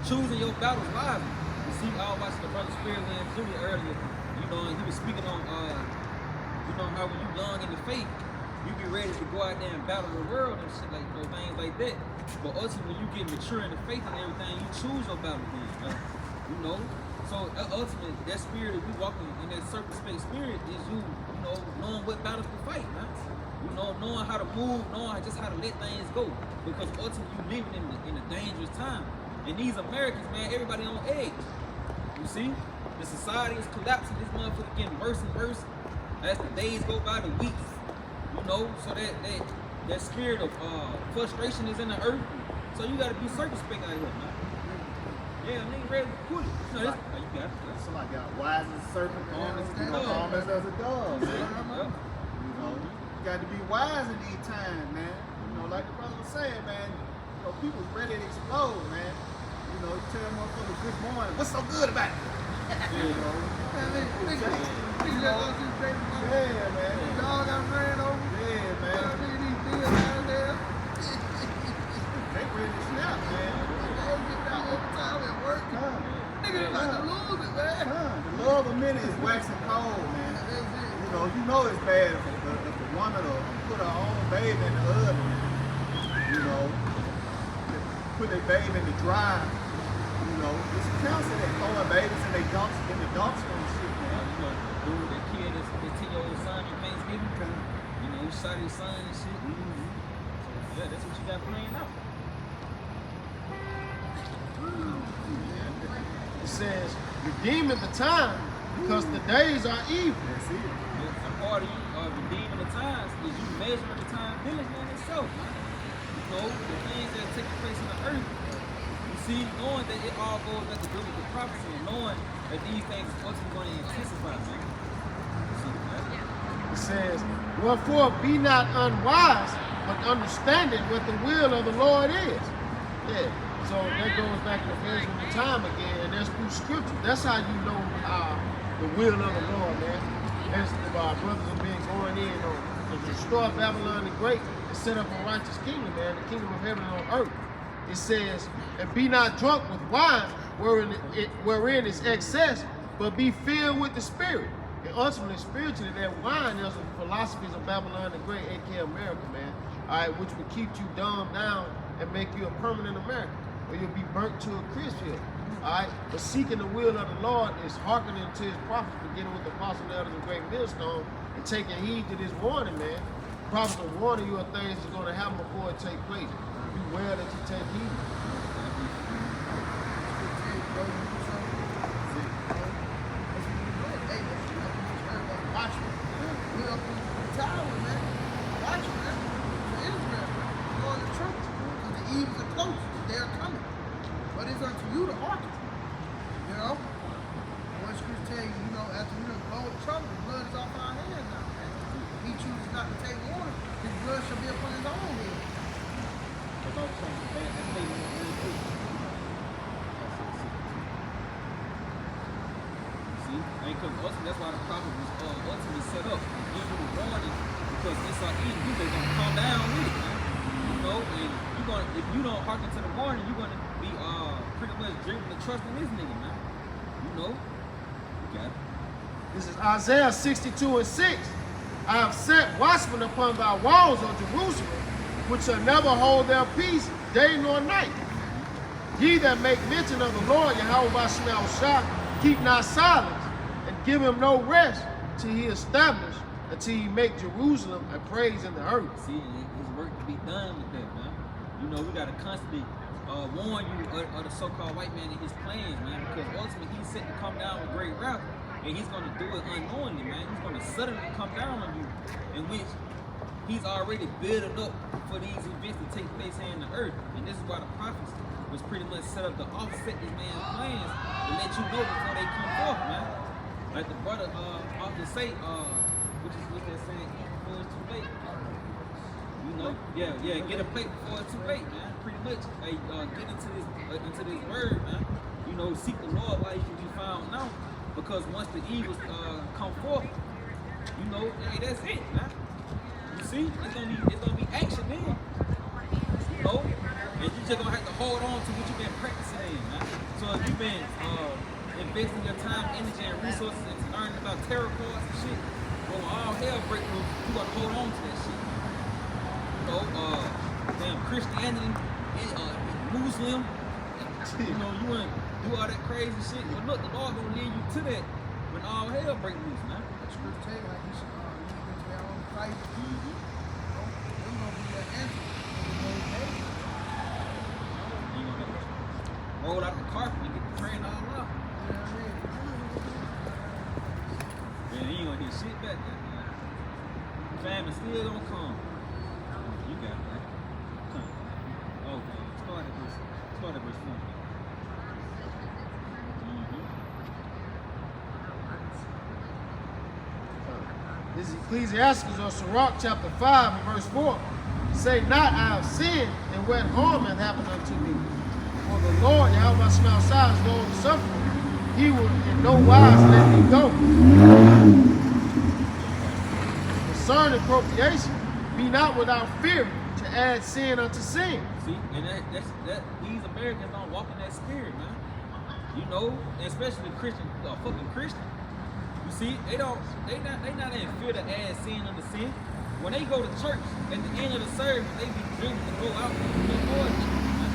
Choosing your battles wisely. You see, I was watching the brother Spirit Land Jr. earlier. You know, and he was speaking on, you know, how when you young in the faith, you be ready to go out there and battle the world and shit like, you know, things like that. But ultimately, when you get mature in the faith and everything, you choose your battle then, man. You know. So ultimately, that spirit of you walking in that circumspect spirit is you know, knowing what battles to fight, man. You know, knowing how to move, knowing just how to let things go. Because ultimately, you living in a dangerous time. And these Americans, man, everybody on edge. You see, the society is collapsing. This motherfucker getting worse and worse as the days go by, the weeks. You know, so that spirit of frustration is in the earth. So you gotta be circumspect out here, man. Yeah, I mean, ready to put it. You know, you got it. Somebody got wise as a serpent, calm as a dove, man. You know, you got to be wise in these times, man. You know, like the brother was saying, man. You know, people's ready to explode, man. You know, you tell motherfuckers good morning. What's so good about it? You know, yeah, man. Dog got ran over. Yeah, man. These bills out there. They ready to snap, man. Overtime at work. Niggas like to lose it, man. The love of many is waxing cold, man. You know it's bad if the woman will put her own baby in the oven. You know, put their baby in the dry. You know, it's counsel that throwing babies in the dumpster and shit, man. You know, dude, that kid, his 10-year-old son on Thanksgiving, you know, he shot his son and shit. So, yeah, that's what you got playing out. It says, redeeming the time because the days are evil. That's it. A part of you redeeming the times is you measuring the time diligently in itself, man. You know, the things that are taking place in the earth. You see, knowing that it all goes back to do with the prophecy and knowing that these things are ultimately going to intensify, man. You see, man? It says, wherefore be not unwise, but understanding what the will of the Lord is. Yeah. So that goes back to measuring the time again, and that's through scripture. That's how you know the will of the Lord, man. As our brothers have been going in on to restore Babylon the Great and set up a righteous kingdom, man, the kingdom of heaven and on earth. It says, and be not drunk with wine, wherein is excess, but be filled with the Spirit. And ultimately, spiritually, that wine is the philosophies of Babylon the Great, aka America, man. All right, which will keep you dumbed down and make you a permanent American, or you'll be burnt to a crisp here. All right, but seeking the will of the Lord is hearkening to His prophets, beginning with the apostle elders and great millstone, and taking heed to this warning, man. The prophets are warning you of things that's going to happen before it take place. Beware that you take heed. Watch it. We're up in the tower, man. Watch it, man. For Israel, man. Go in the church. Because the evils are close. They are coming. But it's unto you to hearken. You know? One scripture tell you, you know, after we done blow the trumpet, the blood is off our hands now, man. If he chooses not to take water, his blood shall be upon his own head. See, because ultimately that's why the prophet was ultimately set up, give you the warning, because it's like you just gonna come down with it, man. You know, and you gonna if you don't hearken to the warning, you're gonna be pretty much driven to trust in this nigga, man. You know, you got it. This is Isaiah 62:6. I have set watchmen upon thy walls, O Jerusalem, which shall never hold their peace day nor night. Ye that make mention of the Lord, Yahweh B'Shem Yahweh, keep not silence, and give him no rest till he establish, until he make Jerusalem a praise in the earth. See, his work to be done with that, man. You know, we gotta constantly warn you of the so-called white man and his plans, man, because ultimately he's set to come down with great wrath. And he's going to do it unknowingly, man. He's going to suddenly come down on you, in which he's already building up for these events to take place here in the earth. And this is why the prophets was pretty much set up to offset this man's plans to let you know before they come forth, man. Like the brother often say, which is what they're saying, eat before it's too late. You know, yeah, get a plate before it's too late, man. Pretty much, hey, get into this word, man. You know, seek the Lord while you can be found now, because once the evils come forth, you know, hey, that's it, man. You see, it's gonna be action then. You know, and you just gonna have to hold on to what you've been practicing in, man. So if you've been investing your time, energy, and resources into learning about tarot cards and shit, when all hell breaks loose, you gotta hold on to that shit. You know, damn Christianity, Muslim, you know, you wanna do all that crazy shit. But look, the Lord gonna lead you to that when all hell breaks loose, man. The scripture tell you like you should lead into their own Christ. They're gonna be your answer. Roll out the carpet and get the train all up. Man, you ain't gonna get shit back there, man. Famine still gonna come. You got it, man. Come on. Okay. Start at verse 4. This is Ecclesiastes or Sirach chapter 5 and verse 4. Say not, I have sinned, and what harm hath happened unto me. For the Lord, Yahweh Shemel is long suffering. He will in no wise let me go. Concerning appropriation, be not without fear to add sin unto sin. See, and that these Americans don't walk in that spirit, man. You know, especially Christian, fucking Christian. You see, they not in fear to add sin unto sin. When they go to church, at the end of the service, they be driven to go out and do more shit, man.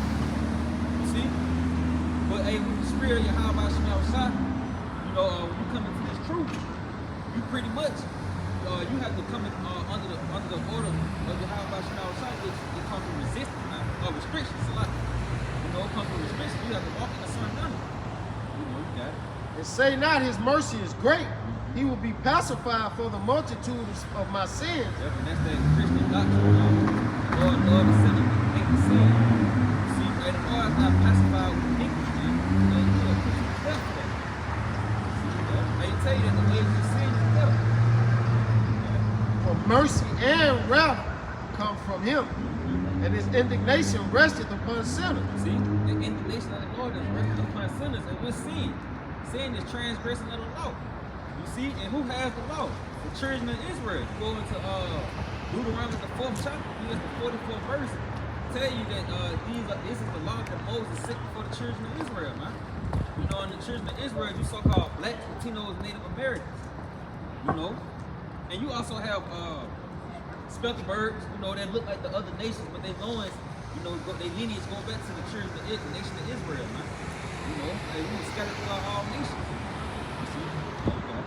You see? But hey, with the spirit of Yahweh Shemel Shah, you know, when you come into this truth, you pretty much you have to come in, under the order of Yahweh Shemel Shah, which it comes from resistance, restrictions a lot. You know, it comes from restrictions. You have to walk in the sun down. You know, you got it. And say not his mercy is great. He will be pacified for the multitude of my sins. Yep, and that's that Christian doctrine. Lord, the sinner, hate the sin. See, right, the Lord is not pacified with iniquity, man. He'll put you to death for that. See, they tell you that the wages of sin is death. For mercy and wrath come from him, and his indignation resteth upon sinners. See, the indignation of the Lord is resting upon sinners, and we're sin. Sin is transgressing of the law. You see, and who has the law? The children of Israel. You go into Deuteronomy, the 4th chapter, here's the 44th verse. Tell you that this is the law that Moses set before the children of Israel, man. You know, in the children of Israel, you so-called blacks, Latinos, Native Americans. You know, and you also have speckled birds, you know, that look like the other nations, but their loins, you know, their lineage go back to the children of the nation of Israel, man. You know, they were scattered throughout all nations. You see? Okay.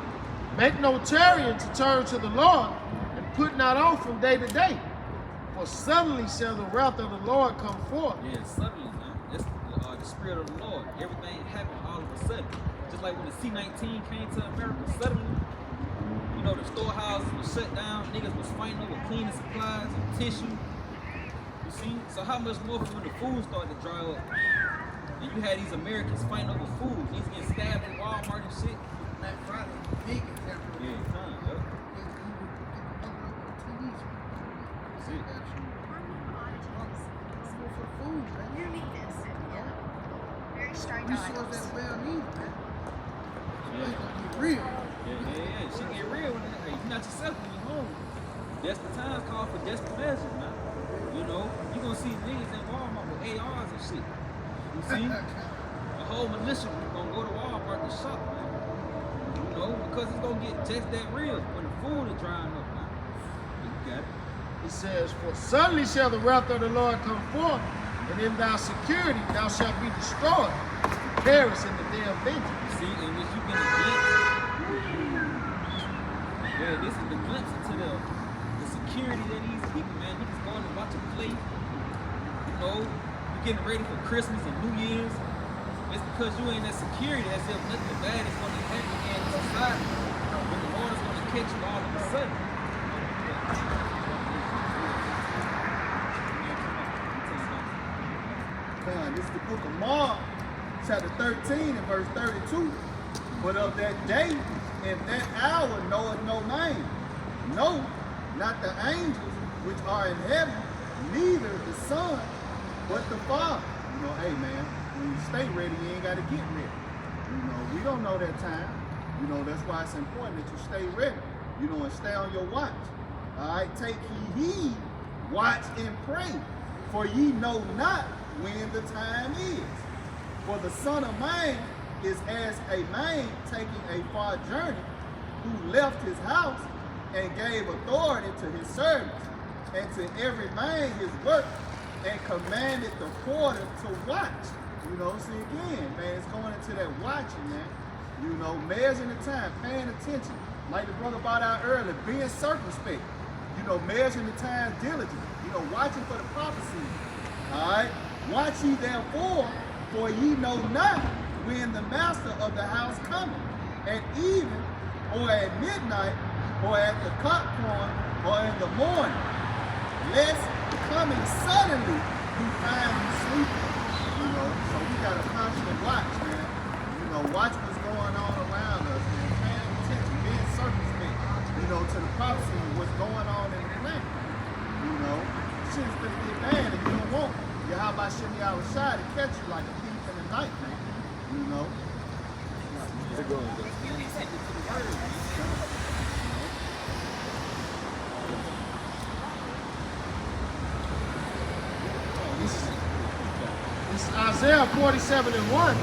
Make no tarrying to turn to the Lord, and put not off from day to day. For suddenly shall the wrath of the Lord come forth. Yeah, suddenly, man. That's the spirit of the Lord. Everything happened all of a sudden. Just like when the C-19 came to America suddenly, you know, the storehouses were shut down, niggas was fighting over cleaning supplies and tissue. You see? So how much more for when the food started to dry up? And you had these Americans fighting over food. These getting stabbed at Walmart and shit. Black Friday, big example. Yeah, yep. See, for food, man. Uniqueness, yeah. Very strange Resource items. that well needed, man. Yeah. It's gonna get real. Yeah. Shit get real when you're not yourself when you're home. That's the time called for desperate measures, man. You know, you're gonna see niggas in Walmart with ARs and shit. You see? The whole militia gonna go to Walmart to shop, man. You know, because it's gonna get just that real when the food is drying up, man. You got it. It says, for suddenly shall the wrath of the Lord come forth, and in thy security thou shalt be destroyed. Perish in the day of vengeance. See, in which you get a glimpse. Yeah, this is the glimpse into the security that these people, man, niggas going to watch a play. You know, you getting ready for Christmas and New Year's. It's because you ain't that security as if nothing bad is going to happen in society. But the Lord is going to catch you all of a sudden. This is the book of Mark, chapter 13 and verse 32. But of that day and that hour knoweth no man, no, not the angels which are in heaven, neither the Son, but the Father. You know, hey man, when you stay ready, you ain't got to get ready. You know, we don't know that time. You know, that's why it's important that you stay ready. You know, and stay on your watch. All right, take ye heed, watch and pray, for ye know not when the time is. For the Son of Man is as a man taking a far journey, who left his house and gave authority to his servants, and to every man his work, and commanded the porter to watch. You know, see again, man, it's going into that watching, man. You know, measuring the time, paying attention. Like the brother brought out earlier, being circumspect. You know, measuring the time diligently. You know, watching for the prophecy. All right? Watch ye therefore, for ye know not when the master of the house cometh, at even, or at midnight, or at the cockcrowing, or in the morning, lest coming suddenly he find you sleeping. You know, so we got to constantly watch, man. You know, watch what's going on around us, man. Paying attention, being circumspect, you know, to the prophecy of what's going on in the planet. You know, shit's gonna get bad if you don't want Yahweh Shemi outside to catch you like a thief in the night, man. You know? This is Isaiah 47 and 1.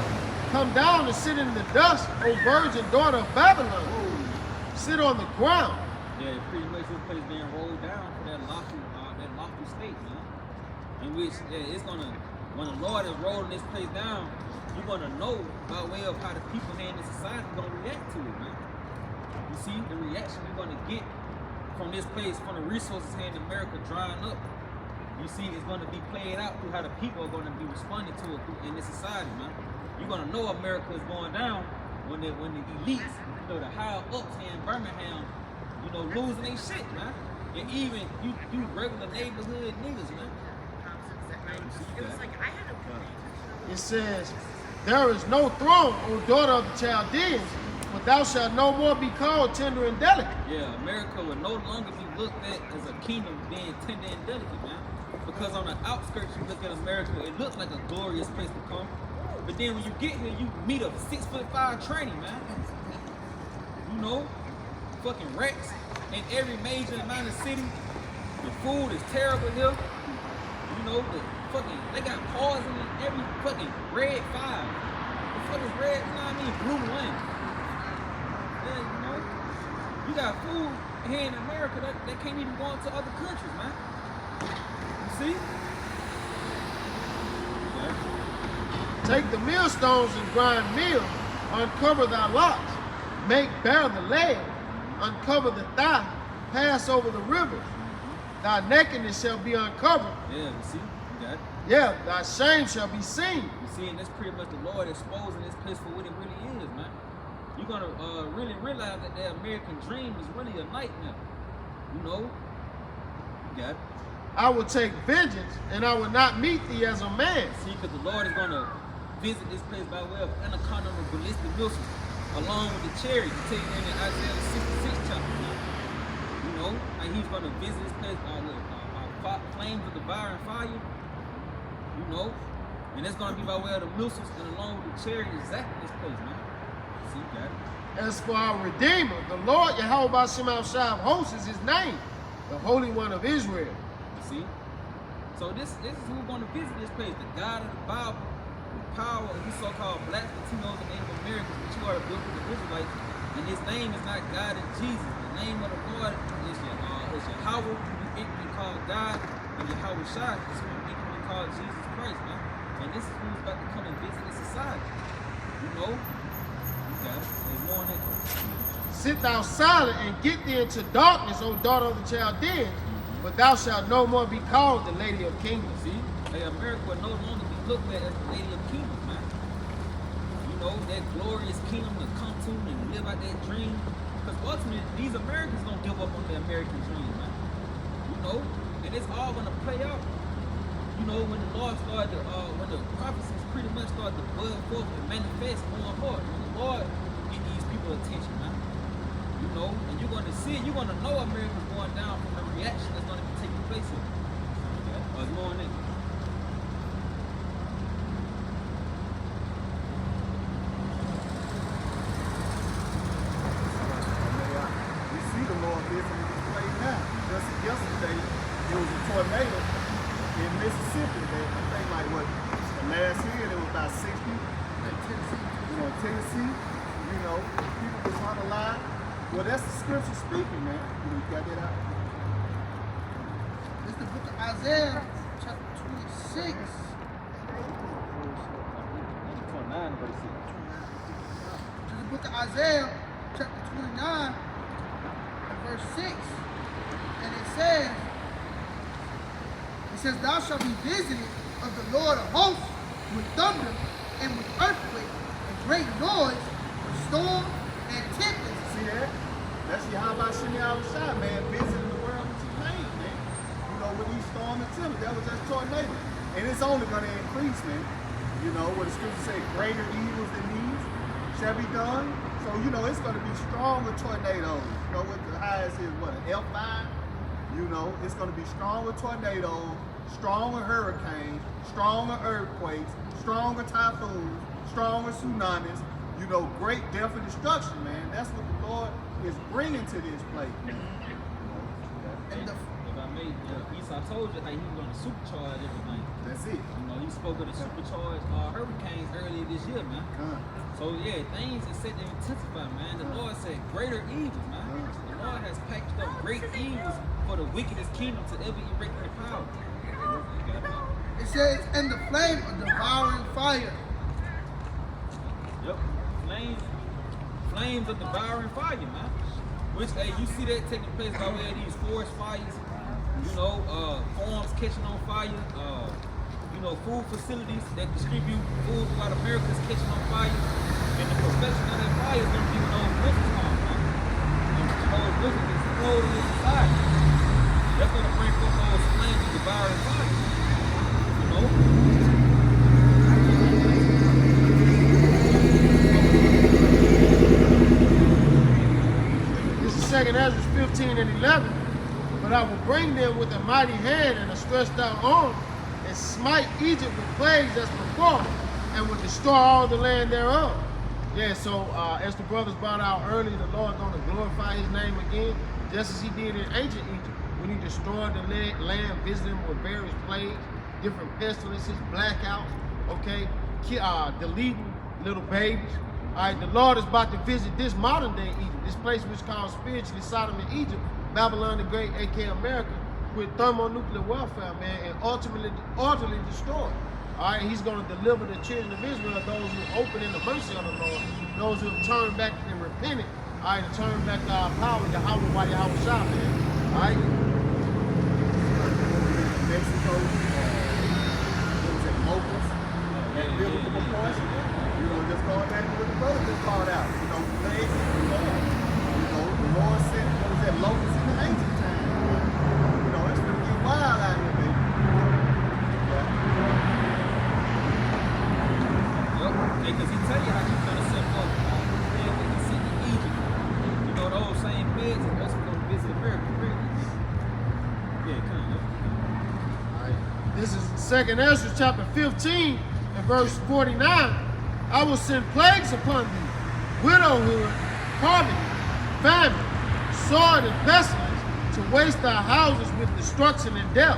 Come down and sit in the dust, O virgin daughter of Babylon. Sit on the ground. Yeah, pretty much this place being rolled down for that lawful state, man. In which it's gonna, when the Lord is rolling this place down, you're gonna know by way of how the people here in the society are gonna react to it, man. You see the reaction you're gonna get from this place, from the resources here in America drying up. You see, it's gonna be played out through how the people are gonna be responding to it in this society, man. You're gonna know America is going down when the elites, you know, the higher ups here in Birmingham, you know, losing their shit, man. And even you regular neighborhood niggas, man. It was like I had a It says, there is no throne, O daughter of the Chaldeans, but thou shalt no more be called tender and delicate. Yeah, America will no longer be looked at as a kingdom being tender and delicate, man. Because on the outskirts, you look at America, it looks like a glorious place to come. But then when you get here, you meet a 6'5" tranny, man. You know, fucking rats in every major amount of city. The food is terrible here. You know, they got poison in every fucking red 5. The fucking red, you know what I mean? Blue 1. Yeah, you know, you got food here in America that can't even go into other countries, man. You see? Take the millstones and grind meal, uncover thy locks, make bare the leg, uncover the thigh, pass over the river. Thy nakedness shall be uncovered. Yeah, you see? You got it. Yeah, thy shame shall be seen. You see, and that's pretty much the Lord exposing this place for what it really is, man. You're gonna really realize that the American dream is really a nightmare. You know? You got it. I will take vengeance, and I will not meet thee as a man. See, because the Lord is gonna visit this place by way of intercontinental ballistic missiles, along with the chariots. You take it in Isaiah the 66th chapter. You know, and he's gonna visit this place flames of devouring fire. You know, and it's gonna be by way of the missiles and along with the chariots exactly this place, man. See, you got it. As for our Redeemer, the Lord Yahweh Shema Shai of hosts is his name, the Holy One of Israel. You see? So this is who's gonna visit this place, the God of the Bible, the power of these so-called black Latinos and Native Americans, which you are built with the Israelites, and his name is not God and Jesus. The name of the Lord is Yahweh, who is called God, and Yahweh Shai is who is called Jesus Christ, man. And this is who's about to come and visit the society. You know? Okay. There's more on it. Sit thou silent and get thee into darkness, O daughter of the Chaldeans, but thou shalt no more be called the Lady of Kingdoms. See? Hey, America will no longer be looked at as the Lady of Kingdoms, man. know, that glorious kingdom to come to and live out that dream. Because ultimately, these Americans don't give up on their American dream, man. You know, and it's all gonna play out. You know, when the Lord started to, when the prophecies pretty much started to bud forth and manifest more and more, when the Lord get these people attention, man. You know, and you're gonna see it, you're gonna know America's going down from the reaction that's gonna be taking place here. Okay? It's more than that. We see the Lord visiting this place now. Just yesterday, it was a tornado in Mississippi. I think like what, the last year there was about 60. Tennessee, you know, people was on the line. Well, that's the scripture speaking, man. You got that out? This is the book of Isaiah, chapter 26. 29 verse 6. This is the book of Isaiah, chapter 29, and verse 6. And it says, thou shalt be visited of the Lord of hosts with thunder and with earthquake and great noise, with storm and tempest. See that? That's Yahweh Shemi Al-Shai, man, visiting the world with his name, man. You know, with these storm and tempest, that was just tornado. And it's only going to increase, man. You know, what the scripture say, greater evils than these shall be done. So, you know, it's going to be stronger tornadoes. You know, what the highest is, what, an F5? You know, it's going to be stronger tornadoes, stronger hurricanes, stronger earthquakes, stronger typhoons, stronger tsunamis, you know, great death and destruction, man. That's what the Lord is bringing to this place. And the If I may, Esau told you how he was going to supercharge everything. That's it. You know, he spoke of the supercharged hurricanes earlier this year, man. So yeah, things are set to intensify, man. The Lord said greater evils, man. The Lord has packaged up great evils for the wickedest kingdom to ever erect their power. It says, and the flame of devouring fire. Yep. Flames of devouring fire, man. Which, hey, you see that taking place by way of these forest fires. You know, farms catching on fire. You know, food facilities that distribute food while America's catching on fire. And the perfection of that fire is going to be when those blizzards come, man. And those blizzards exploding inside. That's going to bring forth those flames of devouring fire. You know? This is 2 Ezra 15 and 11. But I will bring them with a mighty hand and a stretched out arm, and smite Egypt with plagues as before, and will destroy all the land thereof. Yeah, so as the brothers brought out earlier, the Lord going to glorify his name again, just as he did in ancient Egypt, when he destroyed the land, visiting them with various plagues, different pestilences, blackouts, okay, deleting little babies. All right, the Lord is about to visit this modern day Egypt, this place which is called spiritually Sodom and Egypt, Babylon the Great, aka America, with thermonuclear warfare, man, and ultimately destroyed. All right, he's going to deliver the children of Israel, those who open in the mercy of the Lord, those who have turned back and repented, all right, and turned back to our power, Yahweh by Yahweh Shah, man. All right. Mexico, what was it, Mochas, that biblical proportion. You know, just going back to what the brother just called out. You know, plagues of the Lord. You know, the Lord sent, what was that, locusts in the ancient time. You know, it's gonna get wild out here, baby. Yep. Because he tell you how he's going to send forth when he sent to Egypt. You know, those same beds are also going to visit America. Yeah, come on. All right. This is 2 Ezra chapter 15 and verse 49. I will send plagues upon thee, widowhood, poverty, famine, sword, and pestilence, to waste thy houses with destruction and death.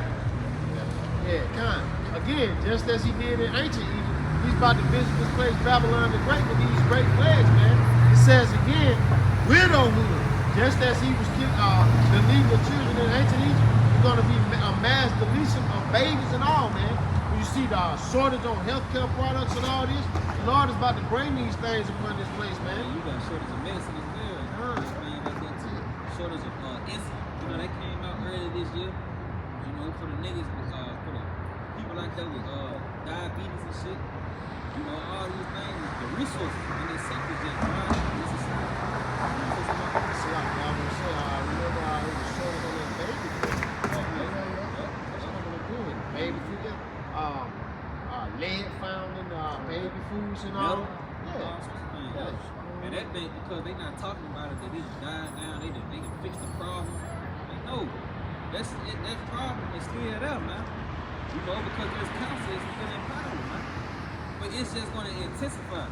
Yeah, kind. Again, just as he did in ancient Egypt, he's about to visit this place, Babylon the Great, with these great plagues, man. It says again, widowhood, just as he was deleting the children in ancient Egypt, there's going to be a mass deletion of babies and all, man. When you see the shortage on healthcare products and all this, the Lord is about to bring these things upon this place, man. You got shortage of medicine as well. Man, like that too. Shortage of insulin. You know, that came out earlier this year. You know, for the niggas, for the people out there with diabetes and shit. You know, all these things, the resources, and they selfish just trying to this society. See, I was say, I remember I was showing on that baby food. That's what I'm gonna do it. Baby food, lead found in baby foods and all. Yeah. And that thing, because they not talking about it, that it's dying down, they can fix the problem. Like, no, that problem is still there, man. You know, because there's council is still in power, man. But it's just gonna intensify.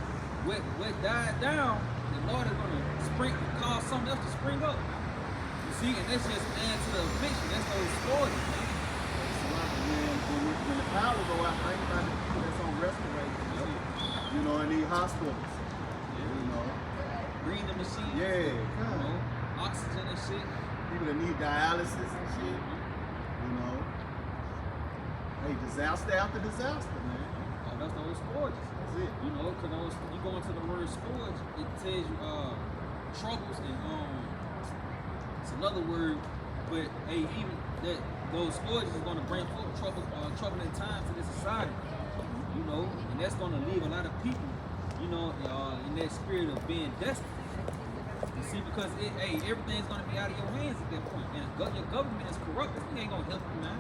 What died down, the Lord is gonna cause something else to spring up. You see, and that's just add to the affliction. That's those stories, man. When the power go out, think about the people that's on restoration, you know, in these hospitals. You know. Breathing machines. Yeah, you know, oxygen and shit. People that need dialysis and shit. You know. Hey, disaster after disaster, man. Oh, that's those scourges. That's it. You know, because you go into the word scourge, it tells you troubles and it's another word, but hey, even that those scourges is gonna bring forth troubling times to this society. You know, and that's gonna leave a lot of people, you know, in that spirit of being desperate. You see, because everything's gonna be out of your hands at that point, and your government is corrupt. He ain't gonna help you, man.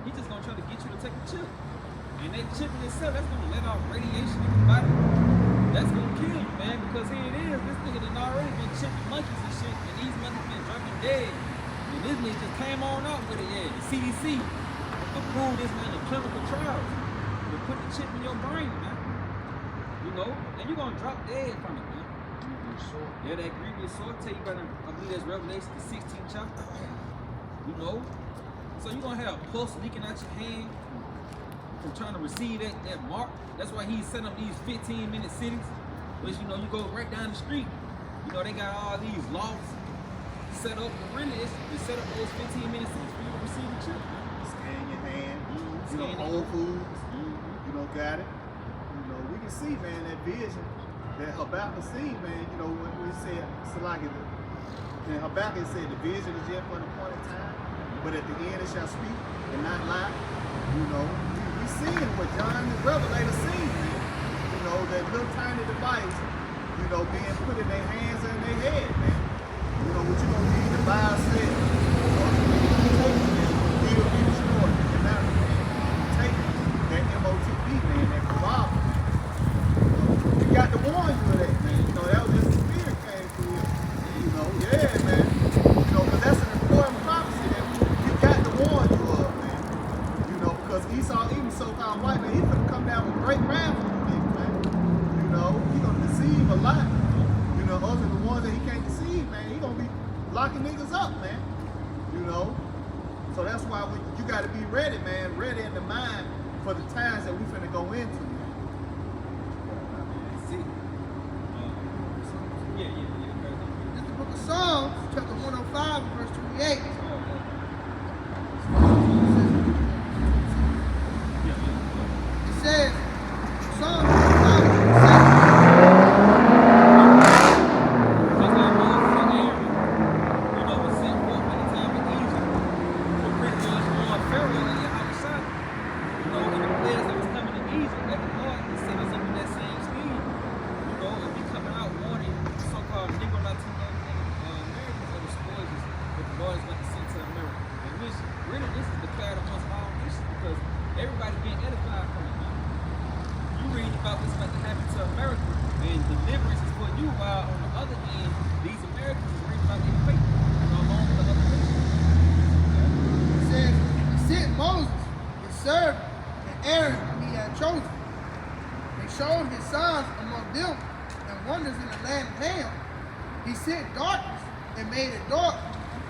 He's just gonna try to get you to take a chip, and that chip in itself, that's gonna let off radiation in your body. That's gonna kill you, man. Because here it is, this nigga done already been chipping monkeys and shit, and these monkeys been dropping dead. And this nigga just came on out with it, yeah. The CDC approved this man in clinical trials to put the chip in your brain, man. You know, and you're gonna drop dead from it, man. Yeah, that grievous sword tell you about, I believe that's Revelation, the 16th chapter. You know, so you're gonna have pulse leaking out your hand from trying to receive that mark. That's why he's setting up these 15-minute cities, which, you know, you go right down the street. You know, they got all these lofts set up. Really, it's set up those 15-minute cities for you to receive the chip. Scan your hand. You know, Scan Whole Foods. You know, got it. You know, we can see, man, that vision that Habakkuk seen, man. You know, when we said, so like and Habakkuk said, the vision is yet for an appointed time, but at the end it shall speak and not lie. You know, we seeing what John the Revelator seen, man. You know, that little tiny device, you know, being put in their hands and their head, man. You know, what you gonna read, the Bible said, he'll be destroyed. And now, take that MOTB, man, that revolver. You got to warn you of that, man. You know, that was just the spirit came through it. You know, yeah, man. You know, because that's an important prophecy that we got to warn you of, man. You know, because Esau, even so-called white man, he's going to come down with great wrath on you, man. You know, he's going to deceive a lot. You know, other than the ones that he can't deceive, man, he's going to be locking niggas up, man. You know? So that's why you got to be ready, man. Ready in the mind for the times that we finna go into. It's the book of Psalms, chapter 105, verse 28. It says, Psalms 105, showed his signs among them and wonders in the land of Ham. He sent darkness and made it dark,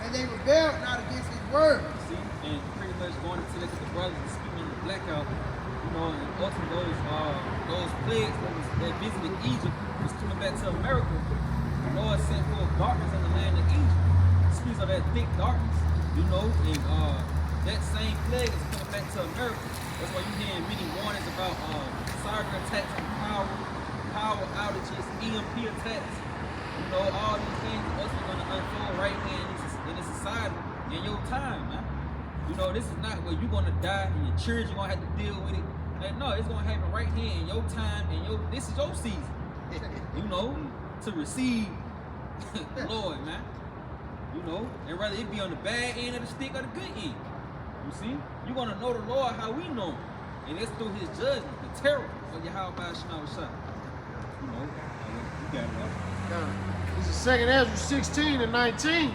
and they rebelled not against his word. See, and pretty much going into this with the brothers and speaking on the blackout, you know, and ultimately those plagues that visited Egypt was coming back to America. The Lord sent forth darkness in the land of Egypt. It speaks of that thick darkness, you know, and that same plague is coming back to America. That's why you're hearing many warnings about cyber attacks on power outages, EMP attacks. You know, all these things are also going to unfold right here in this society in your time, man. You know, this is not where you're going to die and your children going to have to deal with it. And no, No, it's gonna happen right here in your time, this is your season. You know, to receive the Lord, man. You know, and whether it be on the bad end of the stick or the good end. You see? You're gonna know the Lord how we know him. And it's through his judgment, the terror of Yahweh Shah. You know, you got it right. This is 2nd Ezra 16 and 19.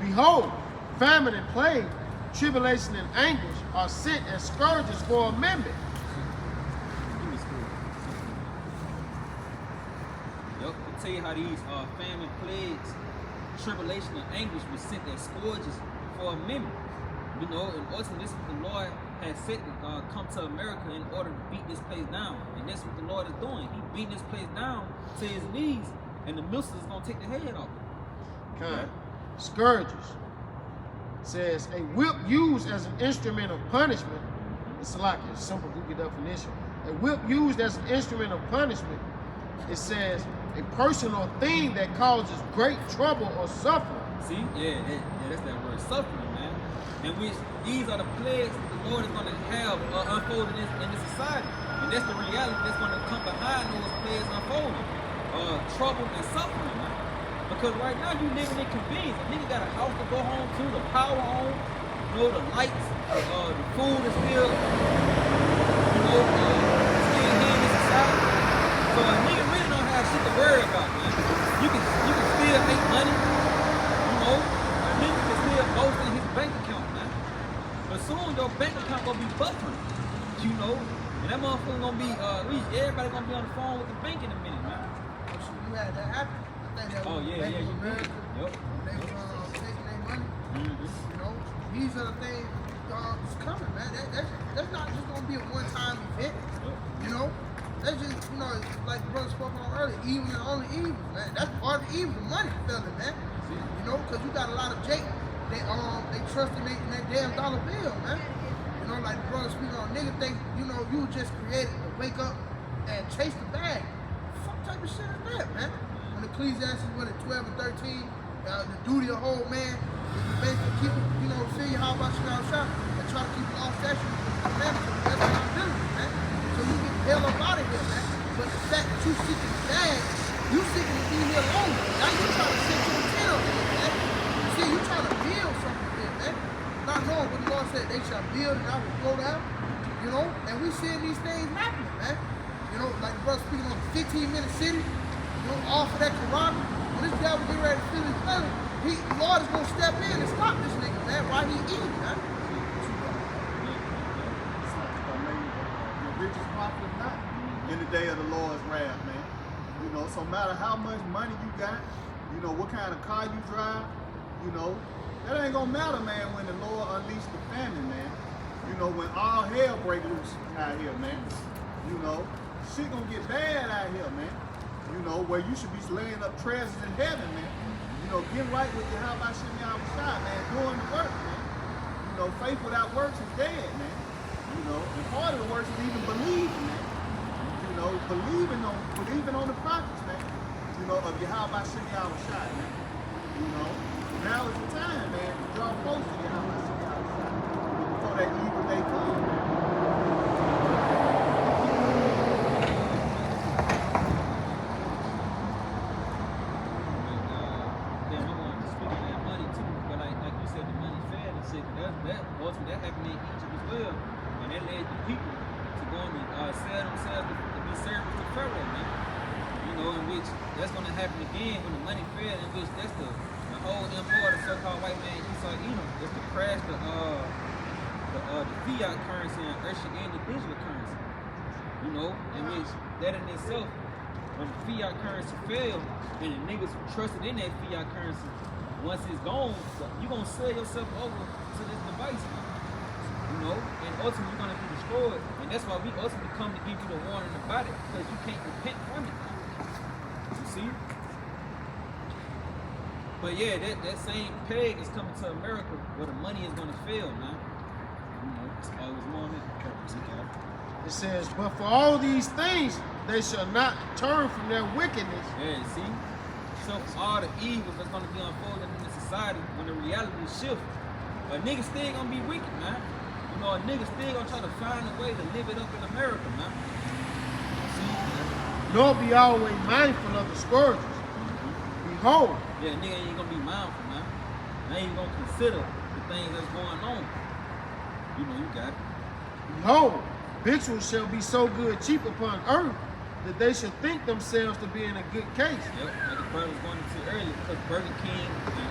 Behold, famine and plague, tribulation and anguish are sent as scourges for a member. Give me school. Yep, I'll tell you how these famine, plagues, tribulation and anguish were sent as scourges for a member. You know, and ultimately this is what the Lord has said to come to America in order to beat this place down. And that's what the Lord is doing. He beating this place down to his knees, and the missiles is going to take the head off. Okay. Scourges. Says a whip used as an instrument of punishment. It's like a simple Google definition. A whip used as an instrument of punishment. It says a person or thing that causes great trouble or suffering. See? Yeah, that's that word, suffering, man. And which these are the plagues that the Lord is going to have unfolded in this society. And that's the reality that's going to come behind those plagues unfolding. Trouble and suffering, man. Because right now you living in convenience. A nigga got a house to go home to, the power on, you know, the lights, the food is still, you know, still here in this society. So a nigga really don't have shit to worry about, man. You can still make money, you know. A nigga can still boast in his bank account, man. But soon your bank account gonna be buffering, you know. And that motherfucker gonna be, everybody gonna be on the phone with the bank in a minute, man. You had that happen. I think that was Yeah, Bank of you America. Yep. They were taking their money. Mm-hmm. You know, these are the things that's coming, man. That's not just gonna be a one-time event. You know, that's just, you know, like the brother spoke on earlier, evil and only evil, man. That's part of the evil, the money feeling, man. You know, because you got a lot of Jake, they trust in that damn dollar bill, man. You know, like the brother speaking on, nigga think, you know, you were just created to wake up and chase the bag. What type of shit is that, man? When Ecclesiastes went at 12 and 13, the duty of the whole man is to basically keep it, you know, see how about you now shop and try to keep it all statutes and commandments to the best of our ability, man. So you get the hell up out of here, man. But the fact that you seeking the bag, you seeking to be here longer. Now you trying to sit to the tail, man. See, you trying to build something here, man. Not knowing what the Lord said, they shall build and I will go down. You know, and we seeing these things happening, man. You know, like the brother speaking on the 15-minute city, you know, off of that Quran. When this guy was getting ready to feel his belly, the Lord is going to step in and stop this nigga, man, while he eating, man. The richest prophet is not in the day of the Lord's wrath, man. You know, so no matter how much money you got, you know, what kind of car you drive, you know, that ain't gonna matter, man, when the Lord unleashed the famine, man. You know, when all hell break loose out here, man. You know, shit gonna get bad out here, man. You know, where you should be laying up treasures in heaven, man. You know, getting right with your how about Shimmy outside, man, doing the work, man. You know, faith without works is dead, man. You know, and part of the works is even believing, man. You know, believing on the prophets, man. You know, of your how about Shimmy outside, man. You know, now is the time, man, to draw close to your how about Shimmy outside before that evil day comes, man. That happened in Egypt as well, and that led the people to go and sell themselves to be servants to Pharaoh, man. You know, in which that's going to happen again when the money failed, in which that's the whole MO of the so-called white man Esau Edom is to crash the fiat currency and usher in the digital currency. You know, in which that in itself, when the fiat currency failed, and the niggas who trusted in that fiat currency, once it's gone, you're going to sell yourself over to this device, man. You know, and ultimately you're going to be destroyed. And that's why we ultimately come to give you the warning about it, because you can't repent from it. You see? But yeah, that same peg is coming to America where the money is going to fail, man. You know, it's always more on it. It says, but for all these things, they shall not turn from their wickedness. Yeah, see? So all the evils that's going to be unfolding in the society when the reality shifts, a nigga still going to be wicked, man. You know, a nigga still going to try to find a way to live it up in America, man. nor be always mindful of the scourges. Behold, Yeah, nigga ain't gonna be mindful, man. They ain't gonna consider the things that's going on. You know, you got it. behold, victuals shall be so good cheap upon earth that they should think themselves to be in a good case. Yep, like the brother was going into earlier, because Burger King and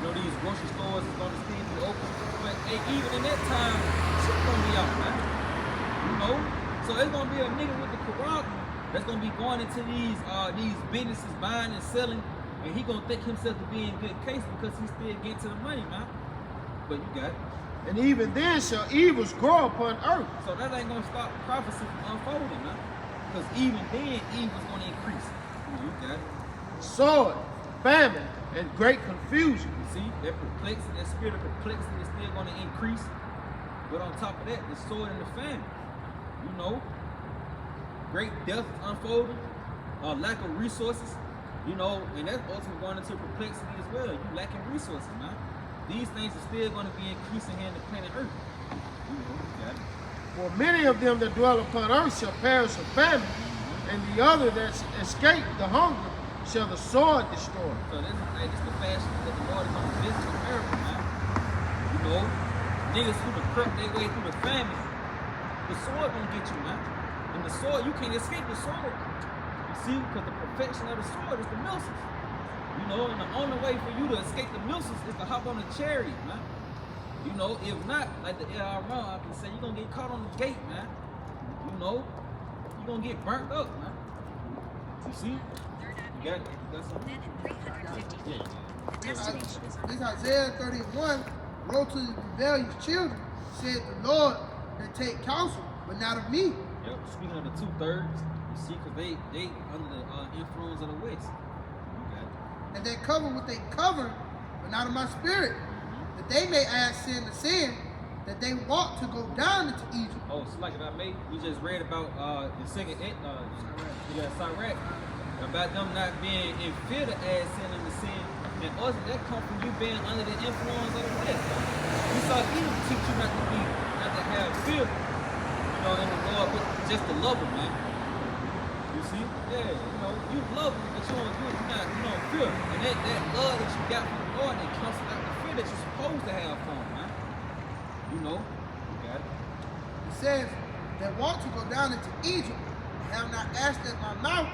you know, these grocery stores is gonna still be open. But hey, even in that time, shit gonna be out, man. You know? So it's gonna be a nigga with the Quran that's gonna be going into these businesses buying and selling, and he gonna think himself to be in good case because he's still getting to the money, man. But you got it. And even then shall evils grow upon earth. So that ain't gonna stop prophecy from unfolding, man. Because even then, evil's gonna increase. You got it. Sword, famine, and great confusion. You see, that perplexity, that spirit of perplexity is still gonna increase. But on top of that, the sword and the famine. You know, great death is unfolding, lack of resources. You know, and that's ultimately going into perplexity as well. You lacking resources, man. These things are still going to be increasing here in the planet Earth. You know, you got it. For many of them that dwell upon earth shall perish of famine, and the other that escape the hunger shall the sword destroy. So this is the fashion that the Lord is going to visit America, man. You know, niggas who done crept their way through the famine, the sword gonna get you, man. And the sword, you can't escape the sword. You see, because the perfection of the sword is the missiles. You know, and the only way for you to escape the missiles is to hop on a chariot, man. You know, if not, like the AR I can say, you're gonna get caught on the gate, man. You know, you're gonna get burnt up, man. You see? You got it. That's something. Yeah. This Isaiah 31 wrote to the rebellious children, said the Lord that take counsel, but not of me. Yep. Speaking of the 2/3, you see, because they under the influence of the West. You got it. And they cover what they cover, but not of my spirit, that they may add sin to sin, that they want to go down into Egypt. Oh, so like I made, we just read about the second Sirach, about them not being in fear to add sin into sin. And us, that come from you being under the influence of the West. We saw Edom teach you not to have fear, you know, in the Lord, but just to love him, man. You see? Yeah, you know, you love him, but you don't fear. And that love that you got from the Lord, that comes out the fear that you're supposed to have for him, man. You know, you got it. It says, that want to go down into Egypt, and have not asked at my mouth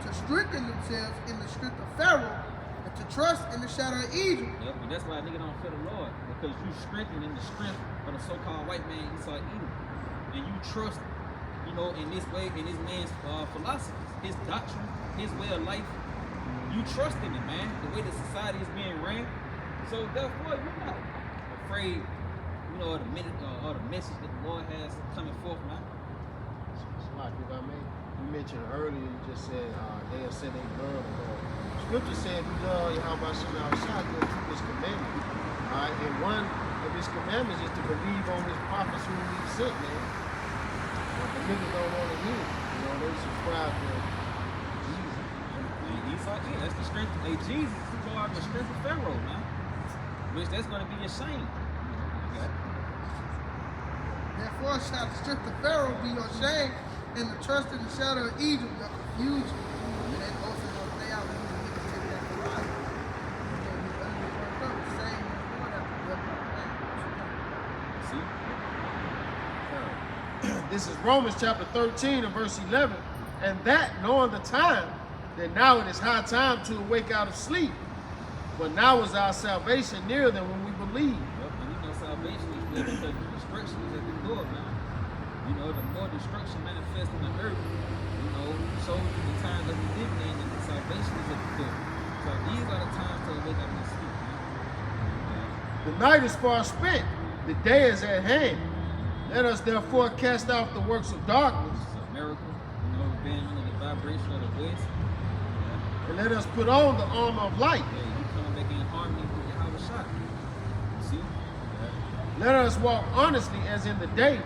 to strengthen themselves in the strength of Pharaoh, and to trust in the shadow of Egypt. Yep, and that's why a nigga don't fear the Lord, because you strengthen in the strength of the so-called white man Esau Edom. And you trust, you know, in this way, in this man's philosophies, his doctrine, his way of life. You trust in it, man, the way that society is being ran. So therefore, you're not afraid, you know, of the minute or the message that the Lord has coming forth, man. Like if I may, you mentioned earlier, you just said they'll say they love the Lord. Scripture said we love Yahweh Shem Shah, go keep his commandments. All right, and one of his commandments is to believe on his prophets who he sent, man. But the niggas don't want to hear. You know, they subscribe to Jesus. And Esau, yeah, that's the strength. Hey, Jesus is part of the strength of Pharaoh, man. Which that's going to be your shame. You got it. Therefore shall the strength of Pharaoh be your shame, and the trust in the shadow of Egypt your confusion. And then also gonna play out when you get to take that Quran. This is Romans chapter 13 and verse 11. And that, knowing the time, that now it is high time to awake out of sleep. But now is our salvation nearer than when we believe. Yep, and you know salvation is there because destruction is at the door, man. You know, the more destruction manifests in the earth, you know, shows you the time that we live in, and the salvation is at the door. So these are the times to wake up and sleep, man. The night is far spent, the day is at hand. Let us therefore cast off the works of darkness. It's a miracle, you know, being under the vibration of the West. And let us put on the armor of light. Yeah, you coming back in harmony with Yahweh Shah. You see? Yeah. Let us walk honestly as in the day,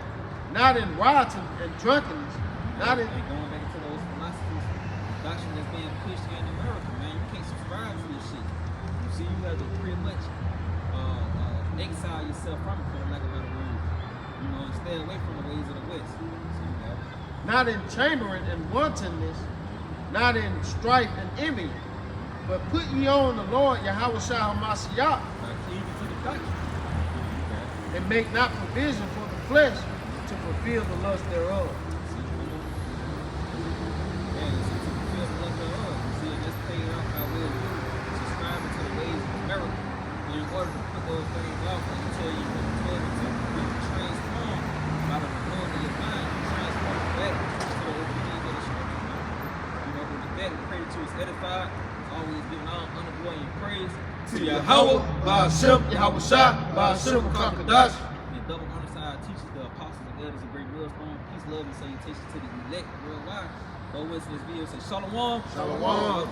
not in rioting and drunkenness, not in... And going back into those philosophies, doctrine that's being pushed here in America, man. You can't subscribe to this shit. You see, you have to pretty much exile yourself from it, for the lack of a better word. You know, and stay away from the ways of the West. So you got it. not in chambering and wantonness, not in strife and envy, but put ye on the Lord Yahweh Shah Hamashiach, Now, cleave to the doctrine. and make not provision for the flesh to fulfill the lust thereof. In order to put those things off, I can tell you what to be transformed by the renewing of your mind, transformed back to the obedience of the scripture. You know, but with that, we pray that you is edified, always giving all honor, glory, and praise to Yahweh, Ba'ashem, Yahweh Shah, Ba'ashem, Kakadash. and double honor side teachers, the apostles and elders of great millstone. Peace, love, and salutations to the elect worldwide. Go with this video, say Shalom. Shalom.